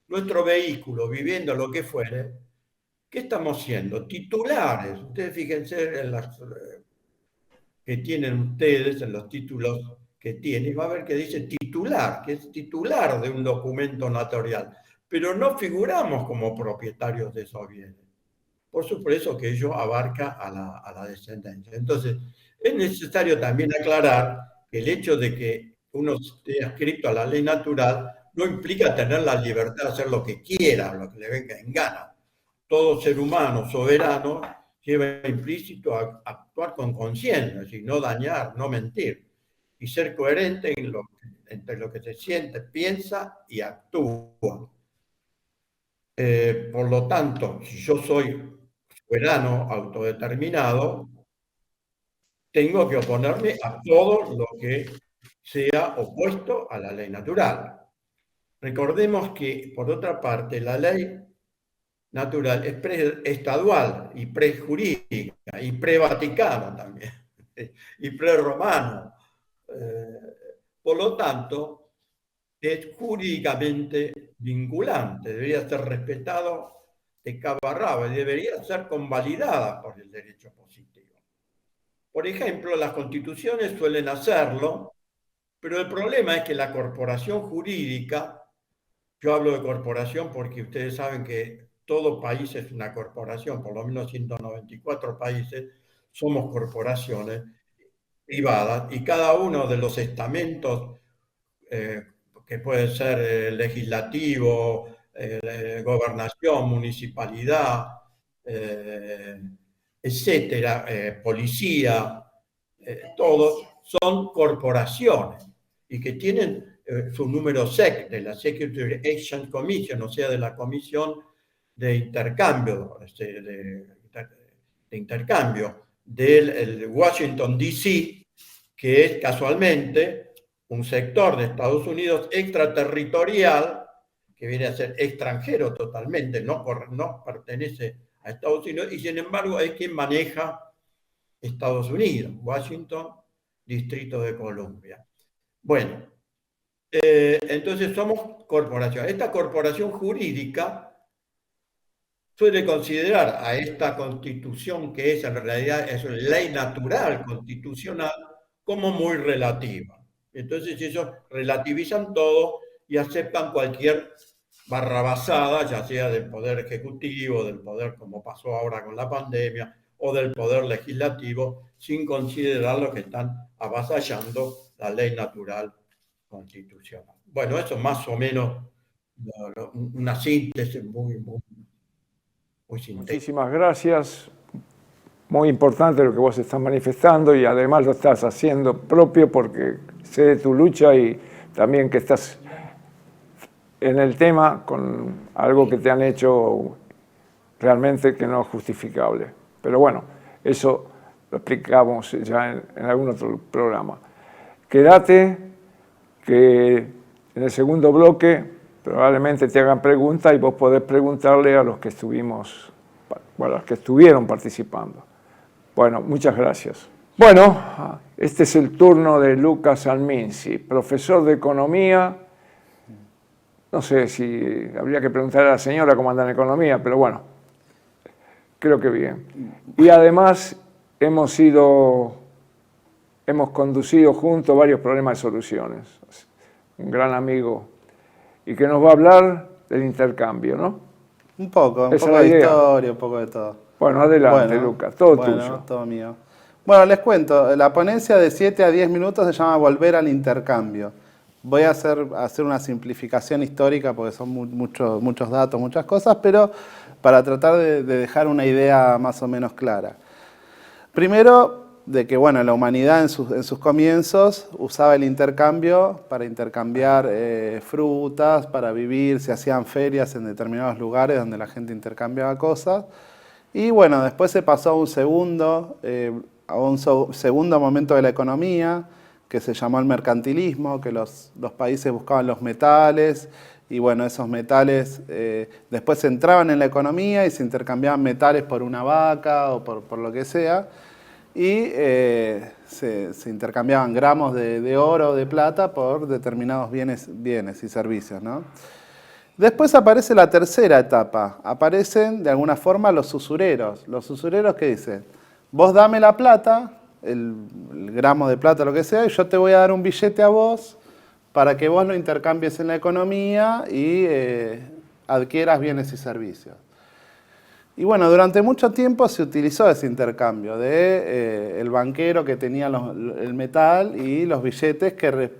Nuestro vehículo, viviendo lo que fuere, ¿qué estamos siendo? Titulares. Ustedes fíjense en las que tienen ustedes, en los títulos que tienen, y va a ver que dice titular, que es titular de un documento notarial, pero no figuramos como propietarios de esos bienes. Por supuesto que ello abarca a la descendencia. Entonces, es necesario también aclarar que el hecho de que uno esté adscrito a la ley natural no implica tener la libertad de hacer lo que quiera, lo que le venga en gana. Todo ser humano soberano lleva implícito a actuar con conciencia, y no dañar, no mentir, y ser coherente entre lo que se siente, piensa y actúa. Por lo tanto, si yo soy soberano, autodeterminado, tengo que oponerme a todo lo que sea opuesto a la ley natural. Recordemos que, por otra parte, la ley natural es preestadual y prejurídica y pre-vaticano también, y pre-romano. Por lo tanto, es jurídicamente vinculante, debería ser respetado de cabo a rabo y debería ser convalidada por el derecho positivo. Por ejemplo, las constituciones suelen hacerlo, pero el problema es que la corporación jurídica, yo hablo de corporación porque ustedes saben que todo país es una corporación, por lo menos 194 países somos corporaciones privadas y cada uno de los estamentos que puede ser legislativo, gobernación, municipalidad, etcétera, policía, todos son corporaciones y que tienen su número SEC, de la Security Exchange Commission, o sea, de la Comisión de Intercambio, del Washington, D.C., que es casualmente un sector de Estados Unidos extraterritorial, que viene a ser extranjero totalmente, no pertenece a Estados Unidos, y sin embargo es quien maneja Estados Unidos, Washington, Distrito de Columbia. Bueno, entonces somos corporación. Esta corporación jurídica suele considerar a esta constitución, que en realidad es una ley natural constitucional, como muy relativa. Entonces ellos relativizan todo y aceptan cualquier barrabasada, ya sea del poder ejecutivo, del poder como pasó ahora con la pandemia, o del poder legislativo, sin considerar lo que están avasallando la ley natural constitucional. Bueno, eso más o menos una síntesis muy sintética. Muchísimas gracias. Muy importante lo que vos estás manifestando y además lo estás haciendo propio porque sé de tu lucha y también que estás en el tema con algo que te han hecho realmente que no es justificable. Pero bueno, eso lo explicamos ya en algún otro programa. Quédate, que en el segundo bloque probablemente te hagan preguntas y vos podés preguntarle a los que estuvieron participando. Bueno, muchas gracias. Bueno, este es el turno de Lucas Alminzi, profesor de Economía. No sé si habría que preguntarle a la señora cómo anda en Economía, pero bueno, creo que bien. Y además hemos conducido juntos varios problemas de soluciones. Un gran amigo y que nos va a hablar del intercambio, ¿no? Un poco de historia, un poco de todo. Bueno, adelante, Lucas, todo tuyo. Todo mío. Bueno, les cuento, la ponencia de 7 a 10 minutos se llama Volver al intercambio. Voy a hacer una simplificación histórica porque son muchos datos, muchas cosas, pero para tratar de dejar una idea más o menos clara. Primero, de que bueno, la humanidad en sus comienzos usaba el intercambio para intercambiar frutas, para vivir, se hacían ferias en determinados lugares donde la gente intercambiaba cosas. Y bueno, después se pasó a un segundo momento de la economía, que se llamó el mercantilismo, que los países buscaban los metales, y bueno, esos metales después entraban en la economía y se intercambiaban metales por una vaca o por lo que sea, y se intercambiaban gramos de oro o de plata por determinados bienes y servicios, ¿no? Después aparece la tercera etapa, aparecen de alguna forma los usureros. Los usureros, ¿qué dicen? Vos dame la plata, el gramo de plata, lo que sea, y yo te voy a dar un billete a vos para que vos lo intercambies en la economía y adquieras bienes y servicios. Y bueno, durante mucho tiempo se utilizó ese intercambio de el banquero que tenía el metal y los billetes que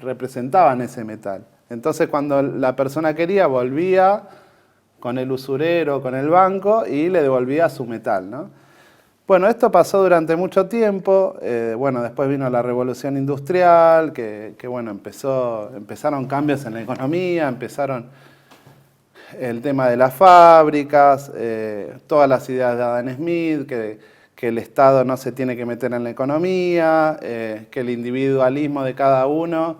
representaban ese metal. Entonces cuando la persona quería, volvía con el usurero, con el banco y le devolvía su metal, ¿no? Bueno, esto pasó durante mucho tiempo. Bueno, después vino la revolución industrial, que bueno, empezaron cambios en la economía, empezaron el tema de las fábricas, todas las ideas de Adam Smith, que el Estado no se tiene que meter en la economía, que el individualismo de cada uno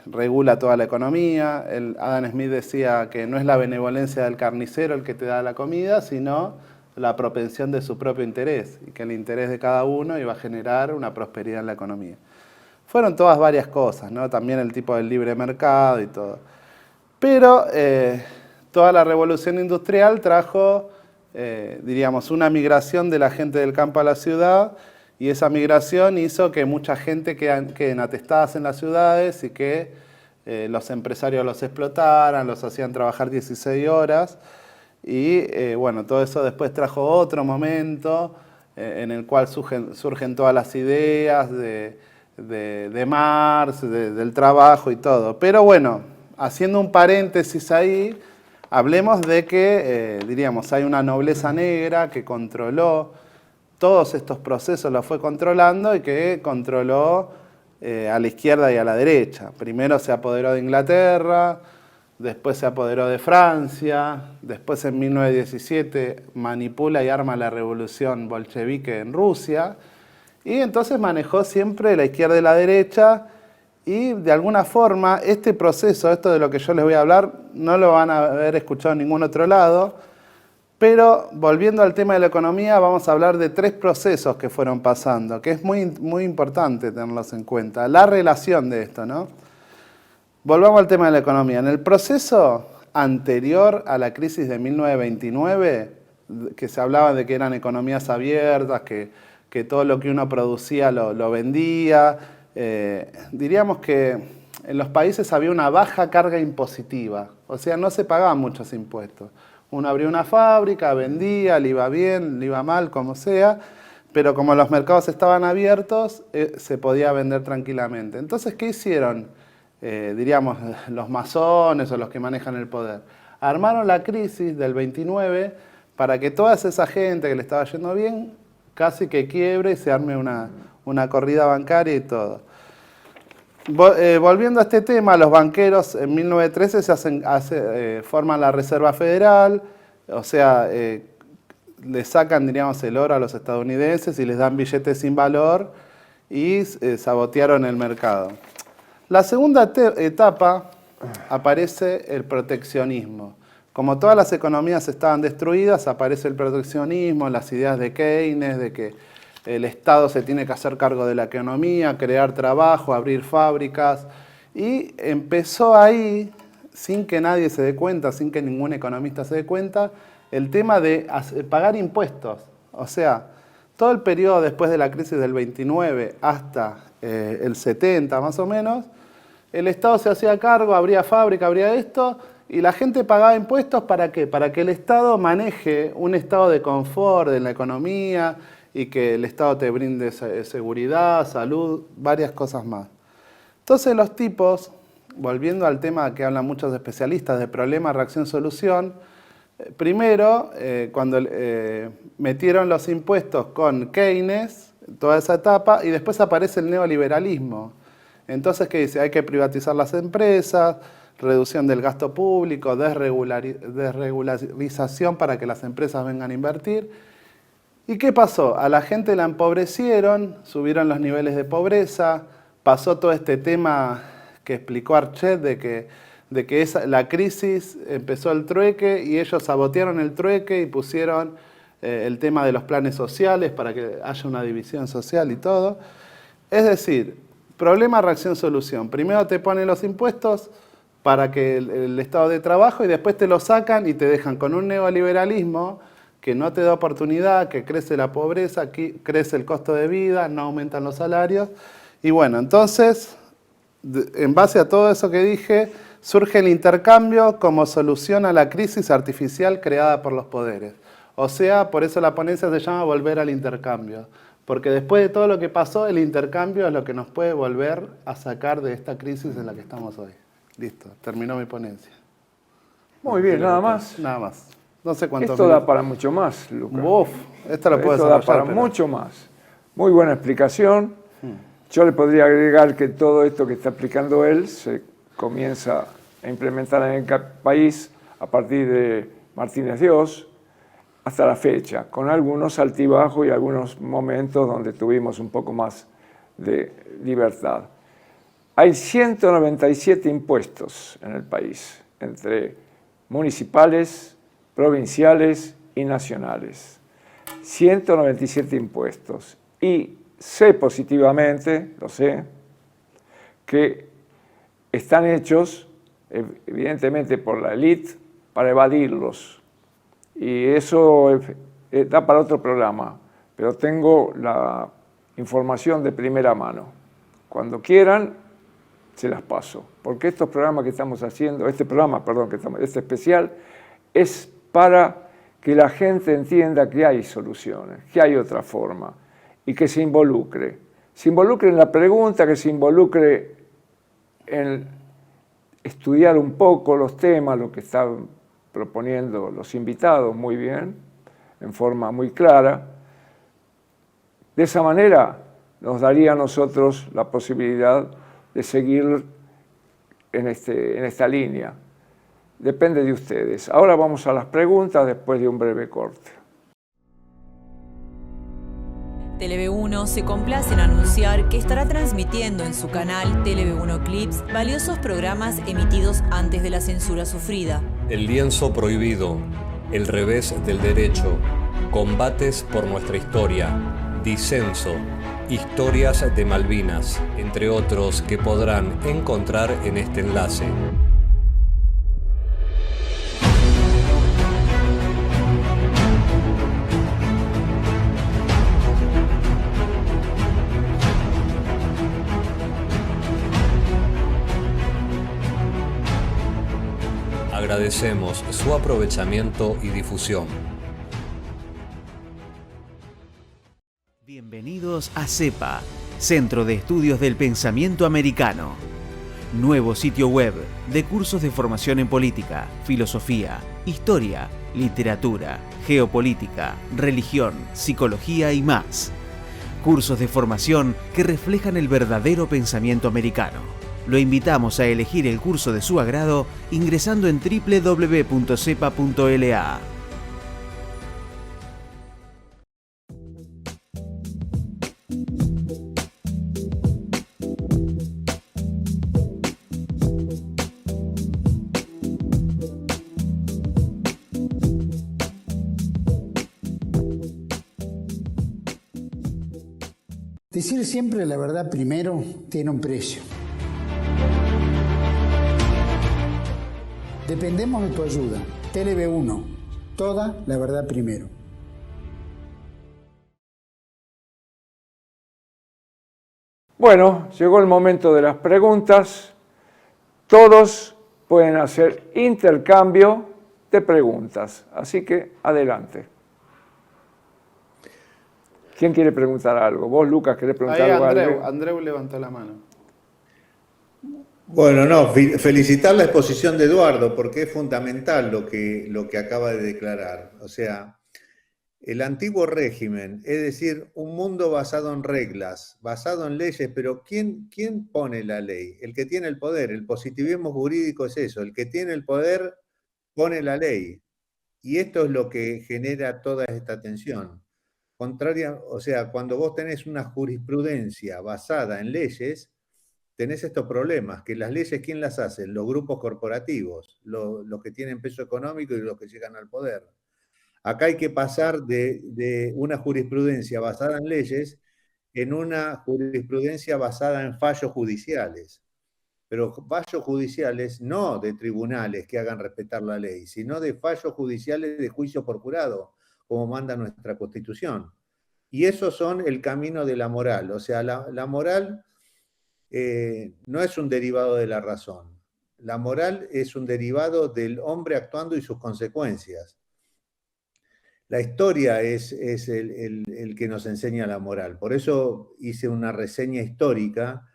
regula toda la economía. Adam Smith decía que no es la benevolencia del carnicero el que te da la comida, sino la propensión de su propio interés, y que el interés de cada uno iba a generar una prosperidad en la economía. Fueron todas varias cosas, ¿no? También el tipo del libre mercado y todo. Pero toda la revolución industrial trajo, diríamos, una migración de la gente del campo a la ciudad, y esa migración hizo que mucha gente queden atestadas en las ciudades y que los empresarios los explotaran, los hacían trabajar 16 horas. Y bueno, todo eso después trajo otro momento en el cual surgen todas las ideas de Marx, del trabajo y todo. Pero bueno, haciendo un paréntesis ahí, hablemos de que, diríamos, hay una nobleza negra que controló todos estos procesos, los fue controlando y que controló a la izquierda y a la derecha. Primero se apoderó de Inglaterra, después se apoderó de Francia, después en 1917 manipula y arma la revolución bolchevique en Rusia, y entonces manejó siempre la izquierda y la derecha, y de alguna forma este proceso, esto de lo que yo les voy a hablar, no lo van a haber escuchado en ningún otro lado, pero volviendo al tema de la economía, vamos a hablar de 3 procesos que fueron pasando, que es muy importante tenerlos en cuenta, la relación de esto, ¿no? Volvamos al tema de la economía. En el proceso anterior a la crisis de 1929, que se hablaba de que eran economías abiertas, que todo lo que uno producía lo vendía, diríamos que en los países había una baja carga impositiva, o sea, no se pagaban muchos impuestos. Uno abría una fábrica, vendía, le iba bien, le iba mal, como sea, pero como los mercados estaban abiertos, se podía vender tranquilamente. Entonces, ¿qué hicieron? Diríamos, los masones o los que manejan el poder. Armaron la crisis del 29 para que toda esa gente que le estaba yendo bien casi que quiebre y se arme una corrida bancaria y todo. Volviendo a este tema, los banqueros en 1913 forman la Reserva Federal, o sea, le sacan, diríamos, el oro a los estadounidenses y les dan billetes sin valor y sabotearon el mercado. La segunda etapa aparece el proteccionismo. Como todas las economías estaban destruidas, aparece el proteccionismo, las ideas de Keynes, de que el Estado se tiene que hacer cargo de la economía, crear trabajo, abrir fábricas. Y empezó ahí, sin que nadie se dé cuenta, sin que ningún economista se dé cuenta, el tema de pagar impuestos. O sea, todo el periodo después de la crisis del 29 hasta el 70 más o menos, el Estado se hacía cargo, abría fábrica, abría esto, y la gente pagaba impuestos ¿para qué? Para que el Estado maneje un estado de confort en la economía y que el Estado te brinde seguridad, salud, varias cosas más. Entonces los tipos, volviendo al tema que hablan muchos especialistas de problema, reacción, solución, primero, cuando metieron los impuestos con Keynes, toda esa etapa, y después aparece el neoliberalismo. Entonces, ¿qué dice? Hay que privatizar las empresas, reducción del gasto público, desregularización para que las empresas vengan a invertir. ¿Y qué pasó? A la gente la empobrecieron, subieron los niveles de pobreza, pasó todo este tema que explicó Archet de que la crisis empezó el trueque y ellos sabotearon el trueque y pusieron el tema de los planes sociales para que haya una división social y todo. Es decir, problema, reacción, solución. Primero te ponen los impuestos para que el estado de trabajo y después te lo sacan y te dejan con un neoliberalismo que no te da oportunidad, que crece la pobreza, crece el costo de vida, no aumentan los salarios. Y bueno, entonces, en base a todo eso que dije, surge el intercambio como solución a la crisis artificial creada por los poderes. O sea, por eso la ponencia se llama Volver al Intercambio. Porque después de todo lo que pasó, el intercambio es lo que nos puede volver a sacar de esta crisis en la que estamos hoy. Listo, terminó mi ponencia. Muy bien, nada más. Nada más. No sé cuánto. Esto da para mucho más, Lucas. Uf, esto lo puedo Esto da para mucho más. Muy buena explicación. Yo le podría agregar que todo esto que está explicando él se comienza a implementar en el país a partir de Martínez Dios hasta la fecha, con algunos altibajos y algunos momentos donde tuvimos un poco más de libertad. Hay 197 impuestos en el país, entre municipales, provinciales y nacionales. 197 impuestos. Y sé positivamente, lo sé, que están hechos evidentemente por la élite para evadirlos. Y eso da para otro programa, pero tengo la información de primera mano. Cuando quieran, se las paso. Porque estos programas que estamos haciendo, este especial, es para que la gente entienda que hay soluciones, que hay otra forma, y que se involucre. Se involucre en la pregunta, que se involucre en estudiar un poco los temas, lo que están proponiendo los invitados muy bien, en forma muy clara. De esa manera nos daría a nosotros la posibilidad de seguir en esta línea. Depende de ustedes. Ahora vamos a las preguntas después de un breve corte. TLV1 se complace en anunciar que estará transmitiendo en su canal TLV1 Clips valiosos programas emitidos antes de la censura sufrida. El lienzo prohibido, El revés del derecho, Combates por nuestra historia, Disenso, Historias de Malvinas, entre otros que podrán encontrar en este enlace. agradecemos su aprovechamiento y difusión. Bienvenidos a CEPA, Centro de Estudios del Pensamiento Americano. Nuevo sitio web de cursos de formación en política, filosofía, historia, literatura, geopolítica, religión, psicología y más. Cursos de formación que reflejan el verdadero pensamiento americano. Lo invitamos a elegir el curso de su agrado ingresando en www.cepa.la. Decir siempre la verdad primero tiene un precio. Dependemos de tu ayuda. TLV1, toda la verdad primero. Bueno, llegó el momento de las preguntas. Todos pueden hacer intercambio de preguntas, así que adelante. ¿Quién quiere preguntar algo? ¿Vos, Lucas, querés preguntar Ahí algo? Andreu levantó la mano. Bueno, no, felicitar la exposición de Eduardo, porque es fundamental lo que acaba de declarar. O sea, el antiguo régimen, es decir, un mundo basado en reglas, basado en leyes, pero ¿quién pone la ley? El que tiene el poder. El positivismo jurídico es eso, el que tiene el poder pone la ley. Y esto es lo que genera toda esta tensión. Contraria, o sea, cuando vos tenés una jurisprudencia basada en leyes, tenés estos problemas, que las leyes, ¿quién las hace? Los grupos corporativos, los que tienen peso económico y los que llegan al poder. Acá hay que pasar de una jurisprudencia basada en leyes en una jurisprudencia basada en fallos judiciales. Pero fallos judiciales no de tribunales que hagan respetar la ley, sino de fallos judiciales de juicio por jurado, como manda nuestra Constitución. Y esos son el camino de la moral. O sea, la moral no es un derivado de la razón. La moral es un derivado del hombre actuando y sus consecuencias. La historia es el que nos enseña la moral. Por eso hice una reseña histórica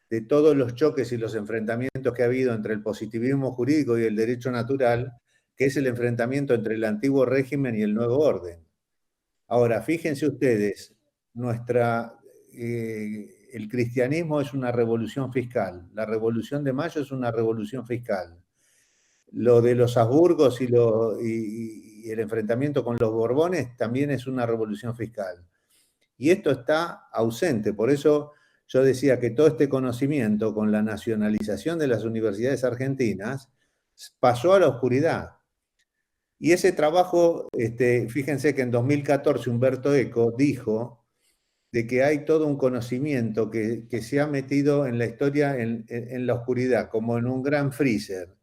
de todos los choques y los enfrentamientos que ha habido entre el positivismo jurídico y el derecho natural, que es el enfrentamiento entre el antiguo régimen y el nuevo orden. Ahora, fíjense ustedes, el cristianismo es una revolución fiscal, la Revolución de Mayo es una revolución fiscal. Lo de los Habsburgos y el enfrentamiento con los Borbones también es una revolución fiscal. Y esto está ausente, por eso yo decía que todo este conocimiento con la nacionalización de las universidades argentinas pasó a la oscuridad. Y ese trabajo, fíjense que en 2014 Humberto Eco dijo de que hay todo un conocimiento que se ha metido en la historia en la oscuridad, como en un gran freezer,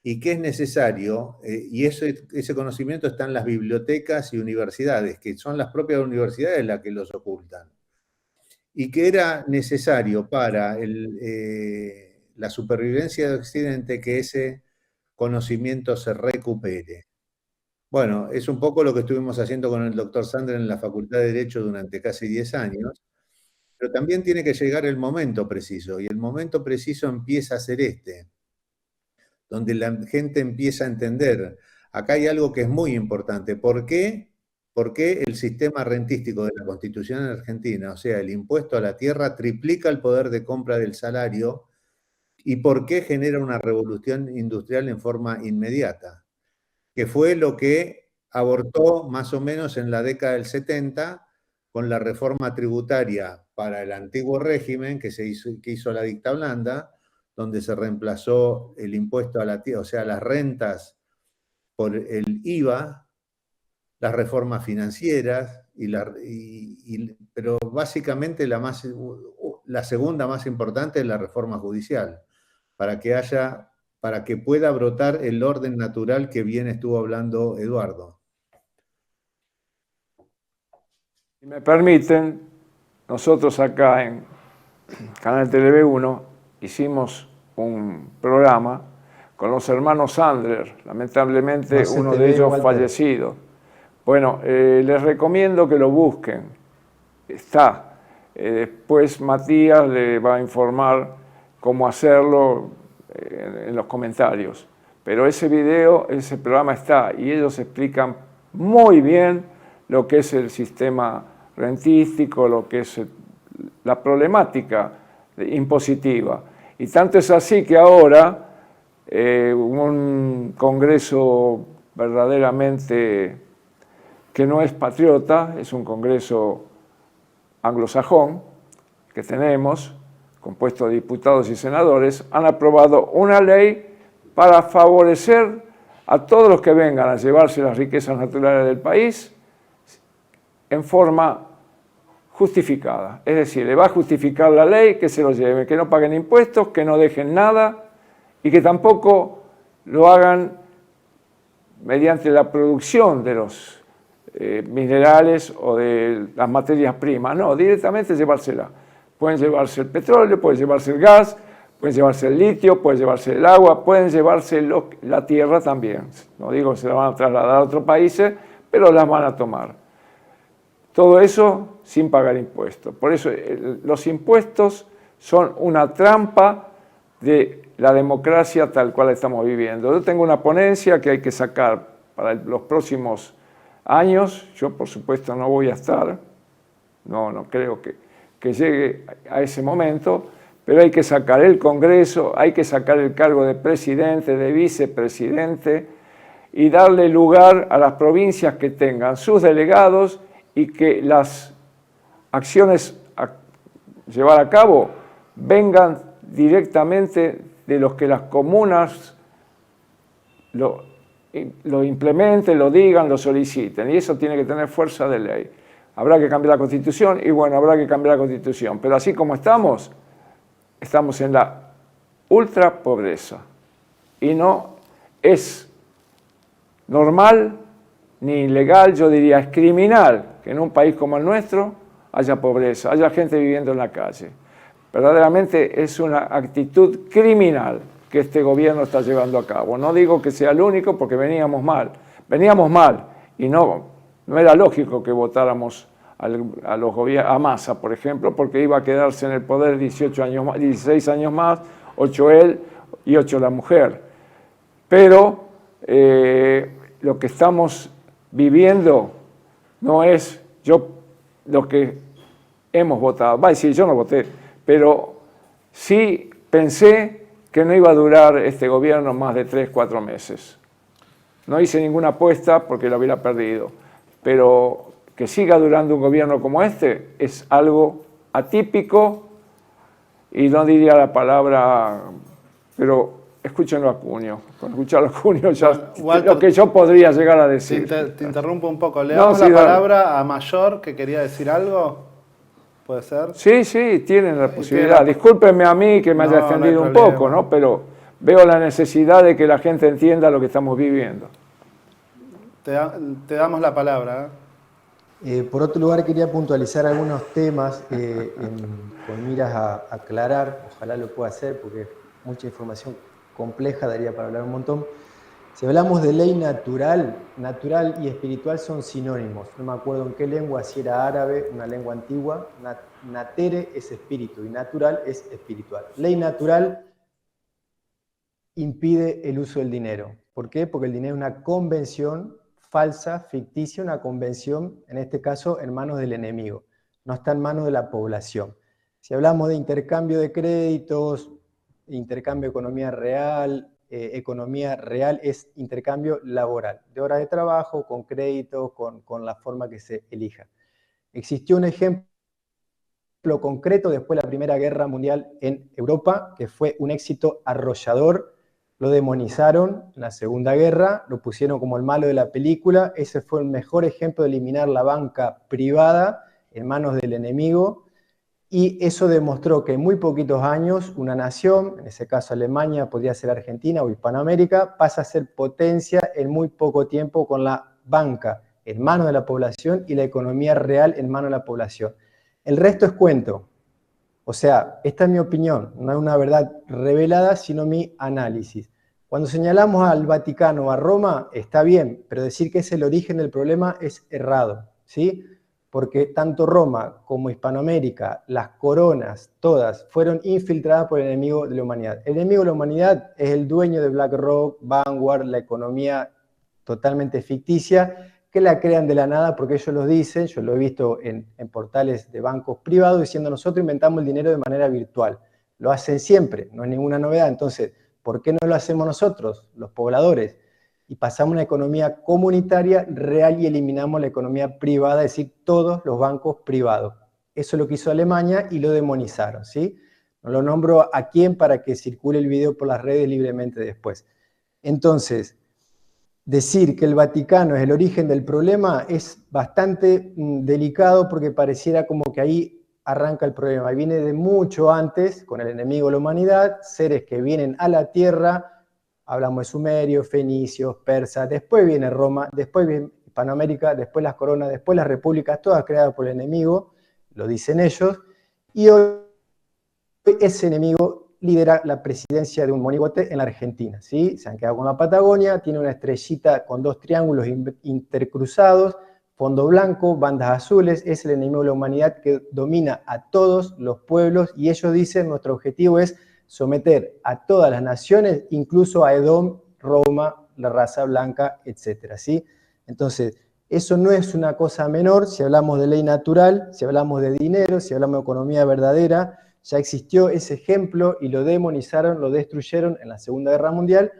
y que es necesario, y ese conocimiento está en las bibliotecas y universidades, que son las propias universidades las que los ocultan, y que era necesario para la supervivencia de Occidente que ese conocimiento se recupere. Bueno, es un poco lo que estuvimos haciendo con el doctor Sandler en la Facultad de Derecho durante casi 10 años, pero también tiene que llegar el momento preciso, y el momento preciso empieza a ser donde la gente empieza a entender. Acá hay algo que es muy importante. ¿Por qué? ¿Por qué el sistema rentístico de la Constitución en Argentina, o sea, el impuesto a la tierra, triplica el poder de compra del salario? ¿Y por qué genera una revolución industrial en forma inmediata? Que fue lo que abortó más o menos en la década del 70 con la reforma tributaria para el antiguo régimen que hizo la dicta blanda, donde se reemplazó el impuesto a la tierra, o sea, las rentas por el IVA, las reformas financieras, pero básicamente la segunda más importante es la reforma judicial, para que pueda brotar el orden natural que bien estuvo hablando Eduardo. Si me permiten, nosotros acá en Canal TLV1 hicimos un programa con los hermanos Sandler, lamentablemente uno de ellos fallecido. Bueno, les recomiendo que lo busquen, está. Después Matías le va a informar cómo hacerlo en los comentarios. Pero ese video, ese programa está, y ellos explican muy bien lo que es el sistema rentístico, lo que es la problemática impositiva. Y tanto es así que ahora un Congreso verdaderamente que no es patriota, es un Congreso anglosajón que tenemos, compuesto de diputados y senadores, han aprobado una ley para favorecer a todos los que vengan a llevarse las riquezas naturales del país en forma justificada. Es decir, le va a justificar la ley que se los lleven, que no paguen impuestos, que no dejen nada y que tampoco lo hagan mediante la producción de los minerales o de las materias primas. No, directamente llevársela. Pueden llevarse el petróleo, pueden llevarse el gas, pueden llevarse el litio, pueden llevarse el agua, pueden llevarse la tierra también. No digo que se la van a trasladar a otros países, pero las van a tomar. Todo eso sin pagar impuestos. Por eso los impuestos son una trampa de la democracia tal cual estamos viviendo. Yo tengo una ponencia que hay que sacar para los próximos años. Yo, por supuesto, no voy a estar. No creo que llegue a ese momento. Pero hay que sacar el Congreso, hay que sacar el cargo de presidente, de vicepresidente y darle lugar a las provincias que tengan sus delegados y que las acciones a llevar a cabo vengan directamente de los que las comunas lo implementen, lo digan, lo soliciten. Y eso tiene que tener fuerza de ley. Habrá que cambiar la Constitución y bueno, habrá que cambiar la Constitución. Pero así como estamos en la ultra pobreza. Y no es normal ni legal, yo diría es criminal que en un país como el nuestro haya pobreza, haya gente viviendo en la calle. Verdaderamente es una actitud criminal que este gobierno está llevando a cabo. No digo que sea el único porque veníamos mal y no era lógico que votáramos a Massa, por ejemplo, porque iba a quedarse en el poder 16 años más, 8 él y 8 la mujer. Pero lo que estamos viviendo no es lo que hemos votado. Va a decir, yo no voté, pero sí pensé que no iba a durar este gobierno más de 3, 4 meses. No hice ninguna apuesta porque la hubiera perdido, pero que siga durando un gobierno como este es algo atípico y no diría la palabra, pero escúchenlo a Cunio. Con escucharlo a Cunio ya Walter, lo que yo podría llegar a decir. Te interrumpo un poco. ¿Le damos la palabra a Mayor que quería decir algo? ¿Puede ser? Sí, tienen la posibilidad. Discúlpenme a mí que me haya extendido un poco, ¿no? Pero veo la necesidad de que la gente entienda lo que estamos viviendo. Te damos la palabra. Por otro lugar, quería puntualizar algunos temas con miras a aclarar. Ojalá lo pueda hacer porque mucha información compleja daría para hablar un montón. Si hablamos de ley natural y espiritual son sinónimos. No me acuerdo en qué lengua, si era árabe, una lengua antigua. Natere es espíritu y natural es espiritual. Ley natural impide el uso del dinero. ¿Por qué? Porque el dinero es una convención falsa, ficticia, una convención, en este caso, en manos del enemigo. No está en manos de la población. Si hablamos de intercambio de créditos, intercambio de economía real es intercambio laboral, de horas de trabajo, con créditos, con la forma que se elija. Existió un ejemplo concreto después de la Primera Guerra Mundial en Europa, que fue un éxito arrollador. Lo demonizaron en la Segunda Guerra, lo pusieron como el malo de la película. Ese fue el mejor ejemplo de eliminar la banca privada en manos del enemigo. Y eso demostró que en muy poquitos años una nación, en ese caso Alemania, podría ser Argentina o Hispanoamérica, pasa a ser potencia en muy poco tiempo con la banca en manos de la población y la economía real en manos de la población. El resto es cuento. O sea, esta es mi opinión, no es una verdad revelada, sino mi análisis. Cuando señalamos al Vaticano o a Roma, está bien, pero decir que es el origen del problema es errado, ¿sí? Porque tanto Roma como Hispanoamérica, las coronas, todas, fueron infiltradas por el enemigo de la humanidad. El enemigo de la humanidad es el dueño de BlackRock, Vanguard, la economía totalmente ficticia, que la crean de la nada porque ellos lo dicen, yo lo he visto en portales de bancos privados, diciendo nosotros inventamos el dinero de manera virtual. Lo hacen siempre, no es ninguna novedad. Entonces, ¿por qué no lo hacemos nosotros, los pobladores? Y pasamos a una economía comunitaria real y eliminamos la economía privada, es decir, todos los bancos privados. Eso es lo que hizo Alemania y lo demonizaron, ¿sí? No lo nombro a quién para que circule el video por las redes libremente después. Entonces, decir que el Vaticano es el origen del problema es bastante delicado porque pareciera como que ahí arranca el problema. Viene de mucho antes, con el enemigo de la humanidad, seres que vienen a la tierra, hablamos de sumerios, fenicios, persas, después viene Roma, después viene Hispanoamérica, después las coronas, después las repúblicas, todas creadas por el enemigo, lo dicen ellos, y hoy ese enemigo lidera la presidencia de un monigote en la Argentina, ¿sí? Se han quedado con la Patagonia, tiene una estrellita con 2 triángulos intercruzados, fondo blanco, bandas azules, es el enemigo de la humanidad que domina a todos los pueblos y ellos dicen, nuestro objetivo es someter a todas las naciones, incluso a Edom, Roma, la raza blanca, etc. ¿sí? Entonces, eso no es una cosa menor si hablamos de ley natural, si hablamos de dinero, si hablamos de economía verdadera. Ya existió ese ejemplo y lo demonizaron, lo destruyeron en la Segunda Guerra Mundial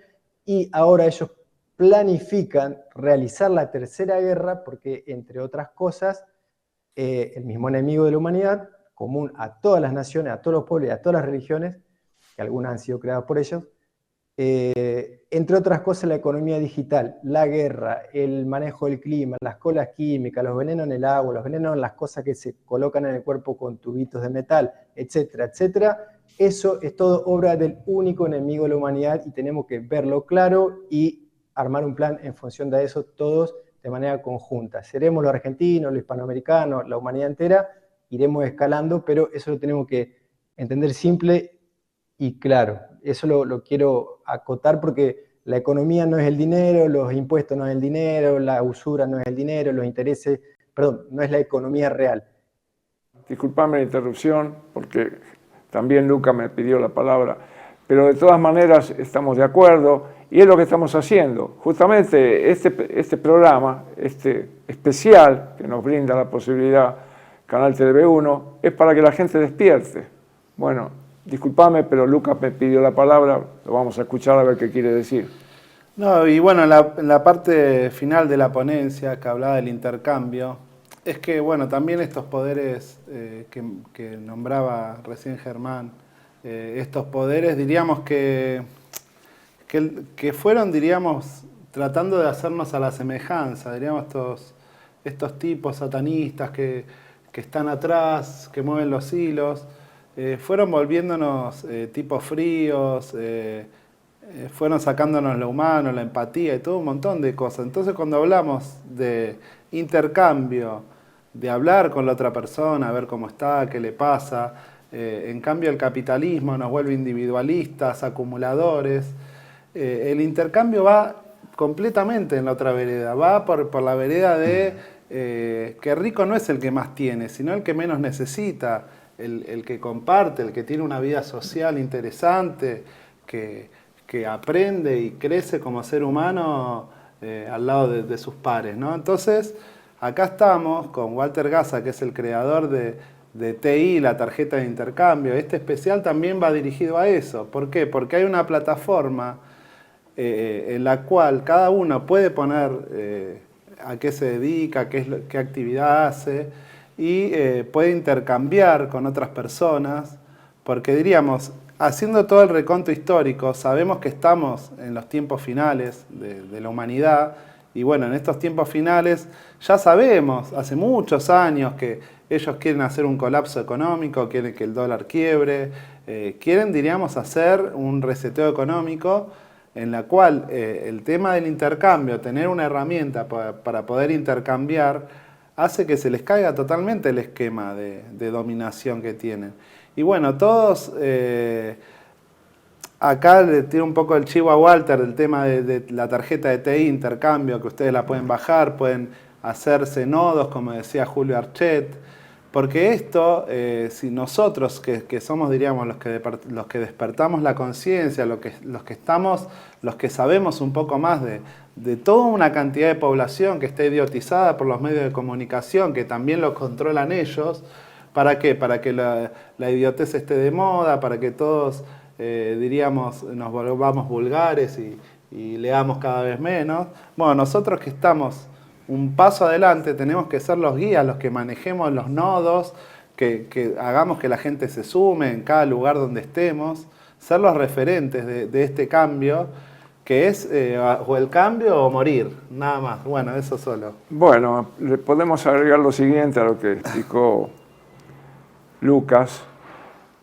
y ahora ellos planifican realizar la Tercera Guerra porque, entre otras cosas, el mismo enemigo de la humanidad, común a todas las naciones, a todos los pueblos y a todas las religiones, que algunas han sido creadas por ellos, entre otras cosas la economía digital, la guerra, el manejo del clima, las colas químicas, los venenos en el agua, los venenos en las cosas que se colocan en el cuerpo con tubitos de metal, etcétera, etcétera. Eso es todo obra del único enemigo de la humanidad y tenemos que verlo claro y armar un plan en función de eso todos de manera conjunta. Seremos los argentinos, los hispanoamericanos, la humanidad entera, iremos escalando, pero eso lo tenemos que entender simple y claro. Eso lo quiero acotar porque la economía no es el dinero, los impuestos no es el dinero, la usura no es el dinero, los intereses, perdón, no es la economía real. Disculpame la interrupción porque también Luca me pidió la palabra, pero de todas maneras estamos de acuerdo y es lo que estamos haciendo. Justamente este programa, este especial que nos brinda la posibilidad Canal TV1, es para que la gente despierte. Bueno, disculpame, pero Lucas me pidió la palabra, lo vamos a escuchar a ver qué quiere decir. No, y bueno, en la parte final de la ponencia que hablaba del intercambio, es que bueno, también estos poderes que nombraba recién Germán, estos poderes diríamos que fueron, diríamos, tratando de hacernos a la semejanza, diríamos estos tipos satanistas que están atrás, que mueven los hilos, fueron volviéndonos tipos fríos, fueron sacándonos lo humano, la empatía y todo un montón de cosas. Entonces cuando hablamos de intercambio, de hablar con la otra persona, a ver cómo está, qué le pasa, en cambio el capitalismo nos vuelve individualistas, acumuladores, el intercambio va completamente en la otra vereda, va por la vereda de que rico no es el que más tiene, sino el que menos necesita, el que comparte, el que tiene una vida social interesante, que aprende y crece como ser humano al lado de sus pares, ¿no? Entonces, acá estamos con Walter Gaza, que es el creador de TI, la tarjeta de intercambio. Este especial también va dirigido a eso. ¿Por qué? Porque hay una plataforma en la cual cada uno puede poner a qué se dedica, qué actividad hace, y puede intercambiar con otras personas, porque diríamos, haciendo todo el reconto histórico, sabemos que estamos en los tiempos finales de la humanidad, y bueno, en estos tiempos finales ya sabemos, hace muchos años, que ellos quieren hacer un colapso económico, quieren que el dólar quiebre, quieren, diríamos, hacer un reseteo económico, en la cual el tema del intercambio, tener una herramienta para poder intercambiar, hace que se les caiga totalmente el esquema de dominación que tienen. Y bueno, todos acá le tiro un poco el chivo a Walter del tema de la tarjeta de TI intercambio, que ustedes la pueden bajar, pueden hacerse nodos, como decía Julio Archet, porque esto, si nosotros que somos, diríamos, los que despertamos la conciencia, los que sabemos un poco más de toda una cantidad de población que está idiotizada por los medios de comunicación, que también lo controlan ellos, ¿para qué? Para que la idiotez esté de moda, para que todos, diríamos, nos volvamos vulgares y leamos cada vez menos. Bueno, nosotros que estamos un paso adelante, tenemos que ser los guías, los que manejemos los nodos, que hagamos que la gente se sume en cada lugar donde estemos, ser los referentes de este cambio, que es o el cambio o morir, nada más. Bueno, eso solo. Bueno, le podemos agregar lo siguiente a lo que explicó Lucas,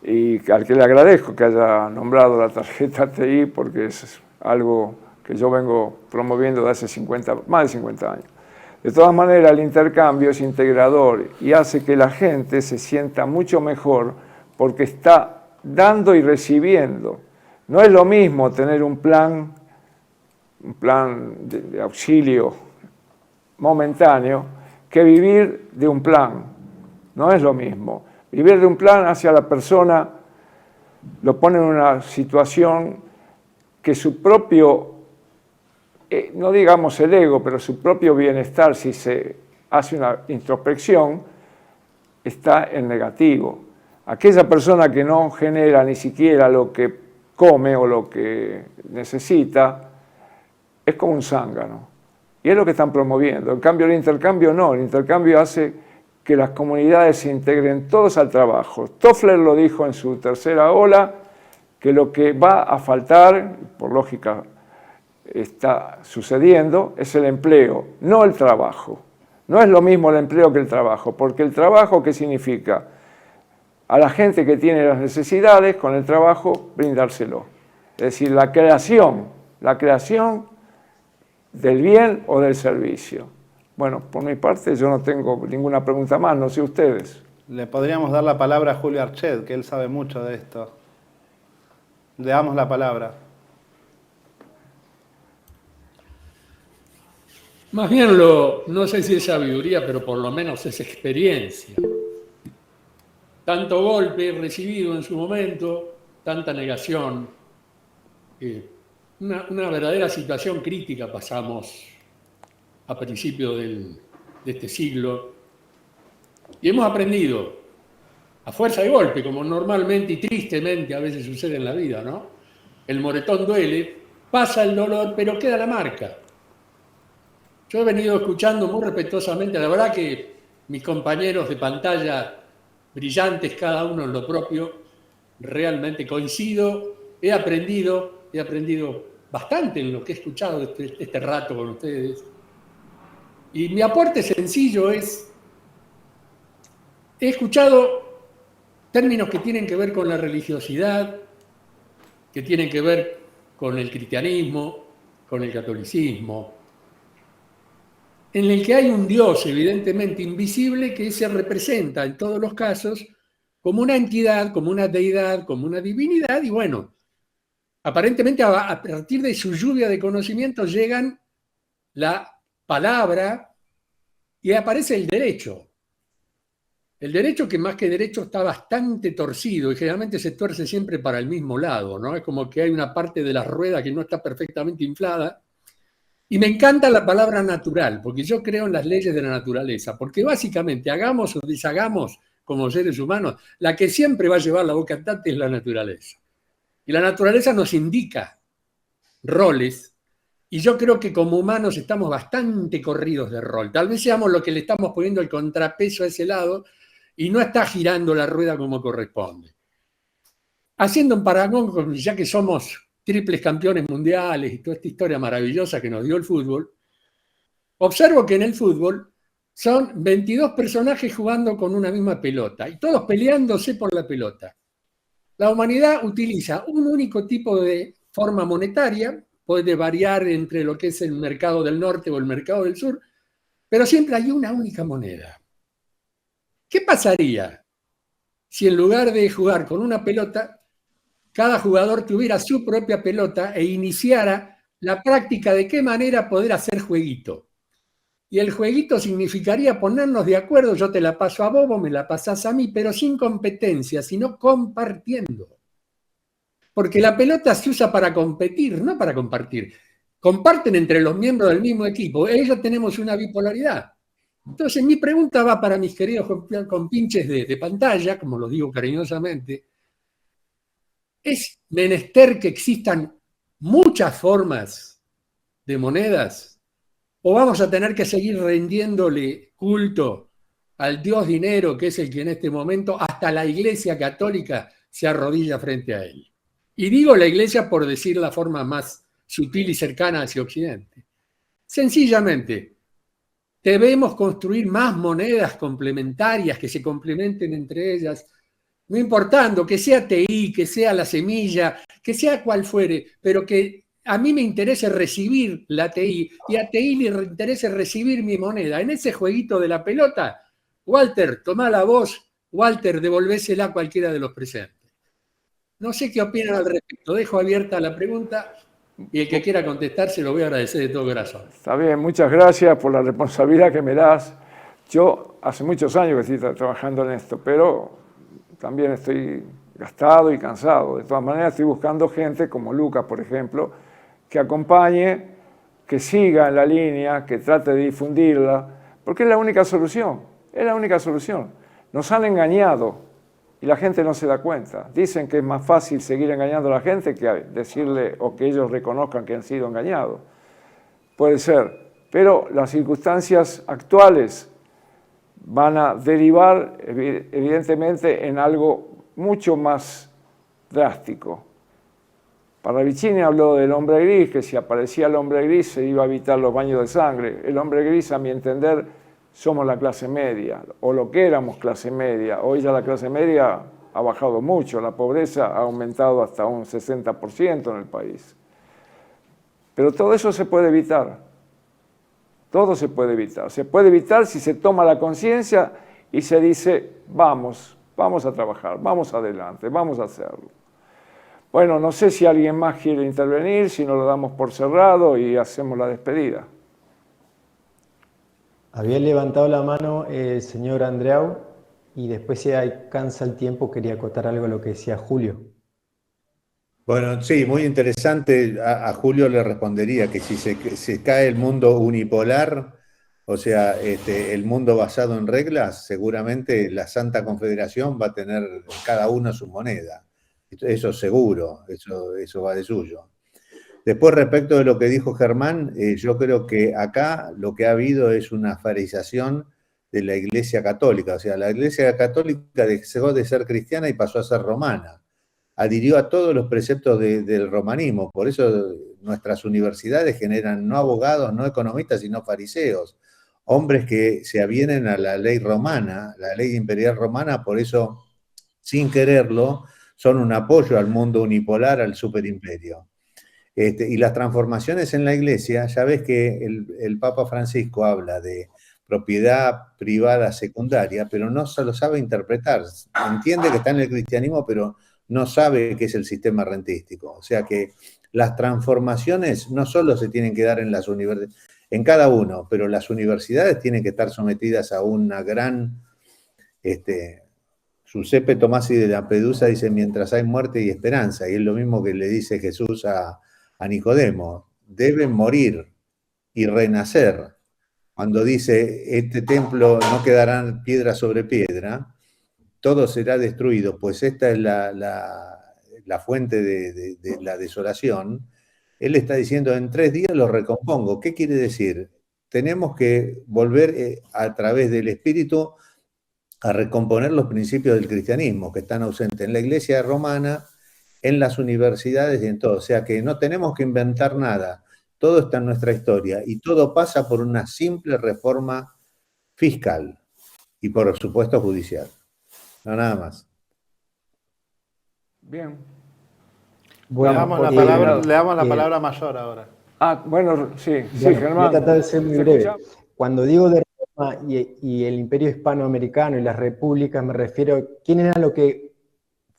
y al que le agradezco que haya nombrado la tarjeta TI, porque es algo que yo vengo promoviendo de hace más de 50 años. De todas maneras, el intercambio es integrador y hace que la gente se sienta mucho mejor porque está dando y recibiendo. No es lo mismo tener un plan de auxilio momentáneo que vivir de un plan. No es lo mismo. Vivir de un plan hacia la persona lo pone en una situación que su propio, no digamos el ego, pero su propio bienestar, si se hace una introspección, está en negativo. Aquella persona que no genera ni siquiera lo que come o lo que necesita, es como un zángano. Y es lo que están promoviendo. En cambio, el intercambio no. El intercambio hace que las comunidades se integren todos al trabajo. Toffler lo dijo en su tercera ola, que lo que va a faltar, por lógica está sucediendo, es el empleo, no el trabajo. No es lo mismo el empleo que el trabajo, porque el trabajo, ¿qué significa? A la gente que tiene las necesidades, con el trabajo, brindárselo. Es decir, la creación del bien o del servicio. Bueno, por mi parte yo no tengo ninguna pregunta más, no sé ustedes. Le podríamos dar la palabra a Julio Archet, que él sabe mucho de esto. Le damos la palabra. Más bien, no sé si es sabiduría, pero por lo menos es experiencia. Tanto golpe recibido en su momento, tanta negación. Una verdadera situación crítica pasamos a principios de este siglo. Y hemos aprendido, a fuerza de golpe, como normalmente y tristemente a veces sucede en la vida, ¿no? El moretón duele, pasa el dolor, pero queda la marca. Yo he venido escuchando muy respetuosamente, la verdad que mis compañeros de pantalla, brillantes cada uno en lo propio, realmente coincido, he aprendido bastante en lo que he escuchado este rato con ustedes. Y mi aporte sencillo es, he escuchado términos que tienen que ver con la religiosidad, que tienen que ver con el cristianismo, con el catolicismo, en el que hay un Dios evidentemente invisible que se representa en todos los casos como una entidad, como una deidad, como una divinidad, y bueno, aparentemente a partir de su lluvia de conocimientos llegan la palabra y aparece el derecho. El derecho, que más que derecho está bastante torcido y generalmente se tuerce siempre para el mismo lado, ¿no? Es como que hay una parte de la rueda que no está perfectamente inflada. Y me encanta la palabra natural, porque yo creo en las leyes de la naturaleza, porque básicamente hagamos o deshagamos como seres humanos, la que siempre va a llevar la boca cantante es la naturaleza. Y la naturaleza nos indica roles, y yo creo que como humanos estamos bastante corridos de rol. Tal vez seamos los que le estamos poniendo el contrapeso a ese lado y no está girando la rueda como corresponde. Haciendo un parangón, ya que somos triples campeones mundiales y toda esta historia maravillosa que nos dio el fútbol, observo que en el fútbol son 22 personajes jugando con una misma pelota y todos peleándose por la pelota. La humanidad utiliza un único tipo de forma monetaria, puede variar entre lo que es el mercado del norte o el mercado del sur, pero siempre hay una única moneda. ¿Qué pasaría si en lugar de jugar con una pelota, cada jugador tuviera su propia pelota e iniciara la práctica de qué manera poder hacer jueguito. Y el jueguito significaría ponernos de acuerdo, yo te la paso a vos, vos me la pasás a mí, pero sin competencia, sino compartiendo. Porque la pelota se usa para competir, no para compartir. Comparten entre los miembros del mismo equipo, ellos tenemos una bipolaridad. Entonces mi pregunta va para mis queridos compinches de pantalla, como lo digo cariñosamente. ¿Es menester que existan muchas formas de monedas? ¿O vamos a tener que seguir rendiéndole culto al Dios dinero, que es el que en este momento hasta la Iglesia Católica se arrodilla frente a él? Y digo la Iglesia por decir la forma más sutil y cercana hacia Occidente. Sencillamente, debemos construir más monedas complementarias que se complementen entre ellas, no importando que sea TI, que sea la semilla, que sea cual fuere, pero que a mí me interese recibir la TI y a TI le interese recibir mi moneda. En ese jueguito de la pelota, Walter, tomá la voz, Walter, devolvésela a cualquiera de los presentes. No sé qué opinan al respecto. Dejo abierta la pregunta y el que quiera contestar se lo voy a agradecer de todo corazón. Está bien, muchas gracias por la responsabilidad que me das. Yo hace muchos años que estoy trabajando en esto, pero también estoy gastado y cansado. De todas maneras, estoy buscando gente como Lucas, por ejemplo, que acompañe, que siga en la línea, que trate de difundirla, porque es la única solución, es la única solución. Nos han engañado y la gente no se da cuenta. Dicen que es más fácil seguir engañando a la gente que decirle o que ellos reconozcan que han sido engañados. Puede ser, pero las circunstancias actuales van a derivar evidentemente en algo mucho más drástico. Parravicini habló del hombre gris, que si aparecía el hombre gris se iba a evitar los baños de sangre. El hombre gris, a mi entender, somos la clase media, o lo que éramos clase media. Hoy ya la clase media ha bajado mucho, la pobreza ha aumentado hasta un 60% en el país. Pero todo eso se puede evitar. Todo se puede evitar. Se puede evitar si se toma la conciencia y se dice, vamos a trabajar, vamos adelante, vamos a hacerlo. Bueno, no sé si alguien más quiere intervenir, si no lo damos por cerrado y hacemos la despedida. Había levantado la mano el señor Andreau y después, si alcanza el tiempo, quería acotar algo a lo que decía Julio. Bueno, sí, muy interesante. A Julio le respondería que si se cae el mundo unipolar, o sea, el mundo basado en reglas, seguramente la Santa Confederación va a tener cada uno su moneda. Eso seguro, eso va de suyo. Después, respecto de lo que dijo Germán, yo creo que acá lo que ha habido es una farisización de la Iglesia Católica. O sea, la Iglesia Católica dejó de ser cristiana y pasó a ser romana. Adhirió a todos los preceptos del romanismo. Por eso nuestras universidades generan no abogados, no economistas, sino fariseos. Hombres que se avienen a la ley romana, la ley imperial romana, por eso, sin quererlo, son un apoyo al mundo unipolar, al superimperio. Y las transformaciones en la Iglesia, ya ves que el Papa Francisco habla de propiedad privada secundaria, pero no se lo sabe interpretar. Entiende que está en el cristianismo, pero no sabe qué es el sistema rentístico. O sea que las transformaciones no solo se tienen que dar en las universidades, en cada uno, pero las universidades tienen que estar sometidas a una gran... Giuseppe Tomasi de Lampedusa dice, mientras hay muerte y esperanza, y es lo mismo que le dice Jesús a Nicodemo, deben morir y renacer. Cuando dice, este templo no quedará piedra sobre piedra, todo será destruido, pues esta es la fuente de la desolación. Él está diciendo, en 3 días lo recompongo. ¿Qué quiere decir? Tenemos que volver a través del Espíritu a recomponer los principios del cristianismo que están ausentes en la Iglesia romana, en las universidades y en todo. O sea que no tenemos que inventar nada. Todo está en nuestra historia y todo pasa por una simple reforma fiscal y por supuesto judicial. No, nada más. Bien. Bueno, le damos la palabra Mayor ahora. Bueno, sí, Germán. Voy a tratar de ser muy breve. Cuando digo de Roma y el imperio hispanoamericano y las repúblicas, me refiero a quién era lo que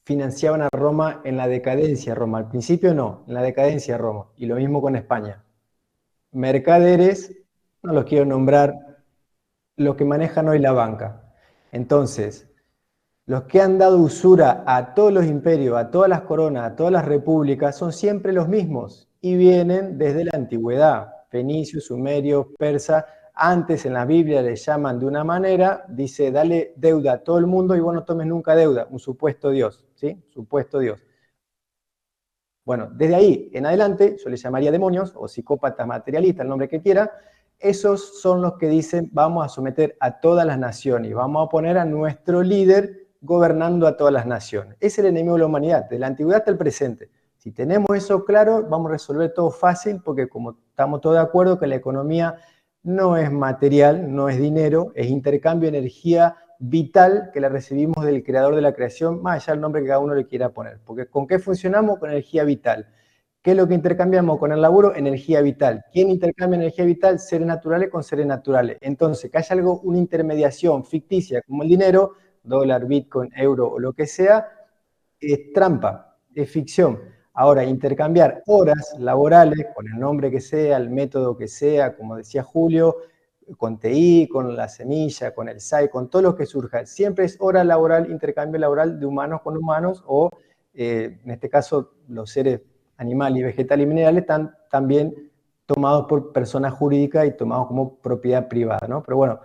financiaban a Roma en la decadencia de Roma. Al principio no, en la decadencia de Roma. Y lo mismo con España. Mercaderes, no los quiero nombrar, los que manejan hoy la banca. Entonces, los que han dado usura a todos los imperios, a todas las coronas, a todas las repúblicas, son siempre los mismos y vienen desde la antigüedad. Fenicios, sumerios, persas. Antes en la Biblia les llaman de una manera, dice, dale deuda a todo el mundo y vos no tomes nunca deuda, un supuesto Dios, ¿sí? Supuesto Dios. Bueno, desde ahí en adelante, yo les llamaría demonios o psicópatas materialistas, el nombre que quiera, esos son los que dicen, vamos a someter a todas las naciones, vamos a poner a nuestro líder gobernando a todas las naciones. Es el enemigo de la humanidad, de la antigüedad hasta el presente. Si tenemos eso claro, vamos a resolver todo fácil, porque como estamos todos de acuerdo que la economía no es material, no es dinero, es intercambio de energía vital que la recibimos del creador de la creación, más allá del nombre que cada uno le quiera poner. Porque ¿con qué funcionamos? Con energía vital. ¿Qué es lo que intercambiamos con el laburo? Energía vital. ¿Quién intercambia energía vital? Seres naturales con seres naturales. Entonces, que haya algo, una intermediación ficticia como el dinero, dólar, bitcoin, euro o lo que sea, es trampa, es ficción. Ahora, intercambiar horas laborales, con el nombre que sea, el método que sea, como decía Julio, con TI, con la semilla, con el SAI, con todo lo que surja. Siempre es hora laboral, intercambio laboral de humanos con humanos o, en este caso, los seres animales y vegetales y minerales están también tomados por personas jurídicas y tomados como propiedad privada, ¿no? Pero bueno,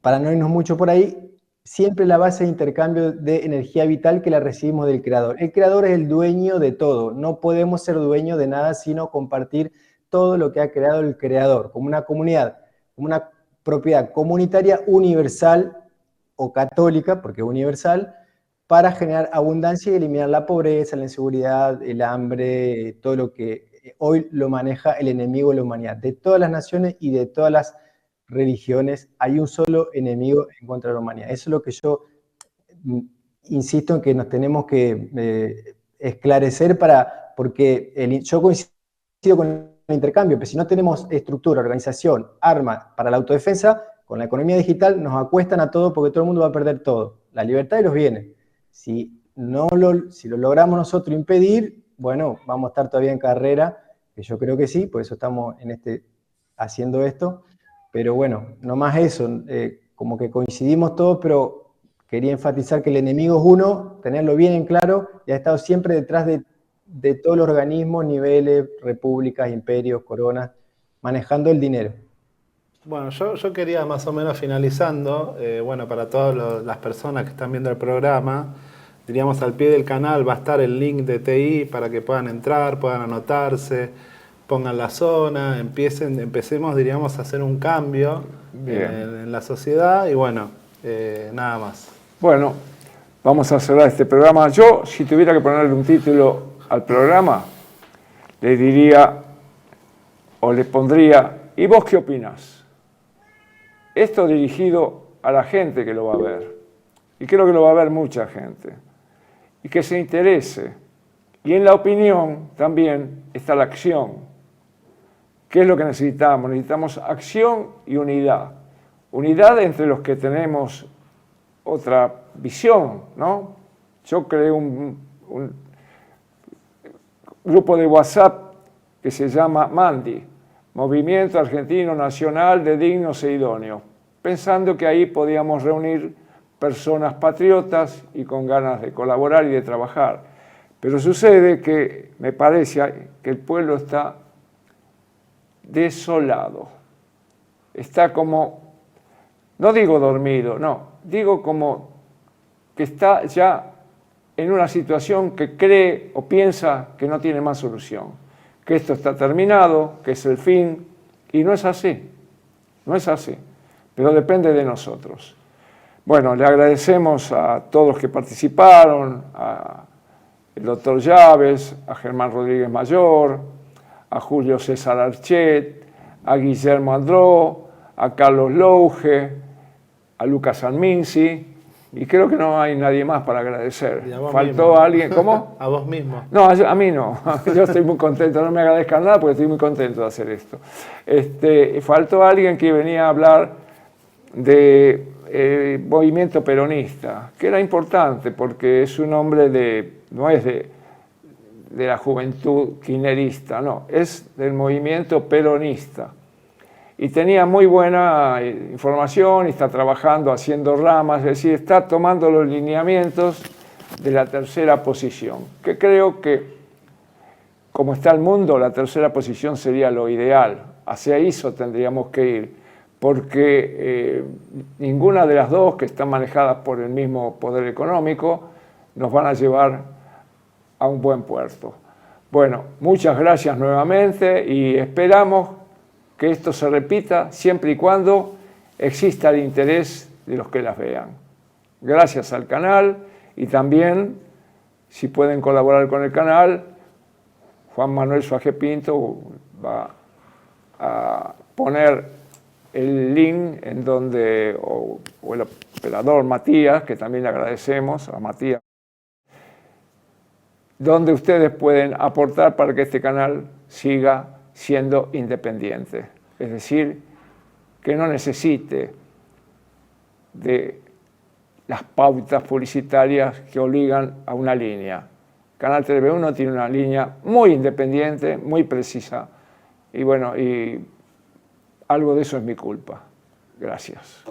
para no irnos mucho por ahí, siempre la base de intercambio de energía vital que la recibimos del creador. El creador es el dueño de todo. No podemos ser dueños de nada sino compartir todo lo que ha creado el creador, como una comunidad, como una propiedad comunitaria universal o católica, porque es universal, para generar abundancia y eliminar la pobreza, la inseguridad, el hambre, todo lo que hoy lo maneja el enemigo de la humanidad. De todas las naciones y de todas las religiones, hay un solo enemigo en contra de la humanidad. Eso es lo que yo insisto en que nos tenemos que esclarecer porque yo coincido con el intercambio, pero si no tenemos estructura, organización, armas para la autodefensa, con la economía digital nos acuestan a todos porque todo el mundo va a perder todo, la libertad y los bienes. Si lo logramos nosotros impedir, bueno, vamos a estar todavía en carrera, que yo creo que sí, por eso estamos haciendo esto. Pero bueno, no más eso, como que coincidimos todos, pero quería enfatizar que el enemigo es uno, tenerlo bien en claro, y ha estado siempre detrás de todos los organismos, niveles, repúblicas, imperios, coronas, manejando el dinero. Bueno, yo quería más o menos finalizando, bueno, para todas las personas que están viendo el programa, diríamos al pie del canal va a estar el link de TI para que puedan entrar, puedan anotarse, pongan la zona, empecemos, diríamos, a hacer un cambio en la sociedad y bueno, nada más. Bueno, vamos a cerrar este programa. Yo, si tuviera que ponerle un título al programa, le diría o le pondría, ¿y vos qué opinás? Esto dirigido a la gente que lo va a ver, y creo que lo va a ver mucha gente, y que se interese. Y en la opinión también está la acción. ¿Qué es lo que necesitamos? Necesitamos acción y unidad. Unidad entre los que tenemos otra visión, ¿no? Yo creé un grupo de WhatsApp que se llama MANDI, Movimiento Argentino Nacional de Dignos e Idóneos, pensando que ahí podíamos reunir personas patriotas y con ganas de colaborar y de trabajar. Pero sucede que me parece que el pueblo está desolado, está como, no digo dormido, no, digo como que está ya en una situación que cree o piensa que no tiene más solución, que esto está terminado, que es el fin, y no es así, pero depende de nosotros. Bueno, le agradecemos a todos los que participaron, al doctor Llaves, a Germán Rodríguez Mayor, a Julio César Archet, a Guillermo Andró, a Carlos Louge, a Lucas Alminsi, y creo que no hay nadie más para agradecer. ¿Faltó mismo alguien? ¿Cómo? A vos mismo. No, a mí no. Yo estoy muy contento, no me agradezcan nada porque estoy muy contento de hacer esto. Faltó alguien que venía a hablar de movimiento peronista, que era importante porque es un hombre no es de la juventud kirchnerista, no, es del movimiento peronista. Y tenía muy buena información y está trabajando, haciendo ramas, es decir, está tomando los lineamientos de la tercera posición, que creo que, como está el mundo, la tercera posición sería lo ideal. Hacia eso tendríamos que ir, porque ninguna de las dos, que están manejadas por el mismo poder económico, nos van a llevar a un buen puerto. Bueno, muchas gracias nuevamente y esperamos que esto se repita siempre y cuando exista el interés de los que las vean. Gracias al canal y también, si pueden colaborar con el canal, Juan Manuel Suárez Pinto va a poner el link en donde, o el operador Matías, que también le agradecemos a Matías, donde ustedes pueden aportar para que este canal siga siendo independiente. Es decir, que no necesite de las pautas publicitarias que obligan a una línea. Canal TV1 tiene una línea muy independiente, muy precisa, y bueno, y algo de eso es mi culpa. Gracias.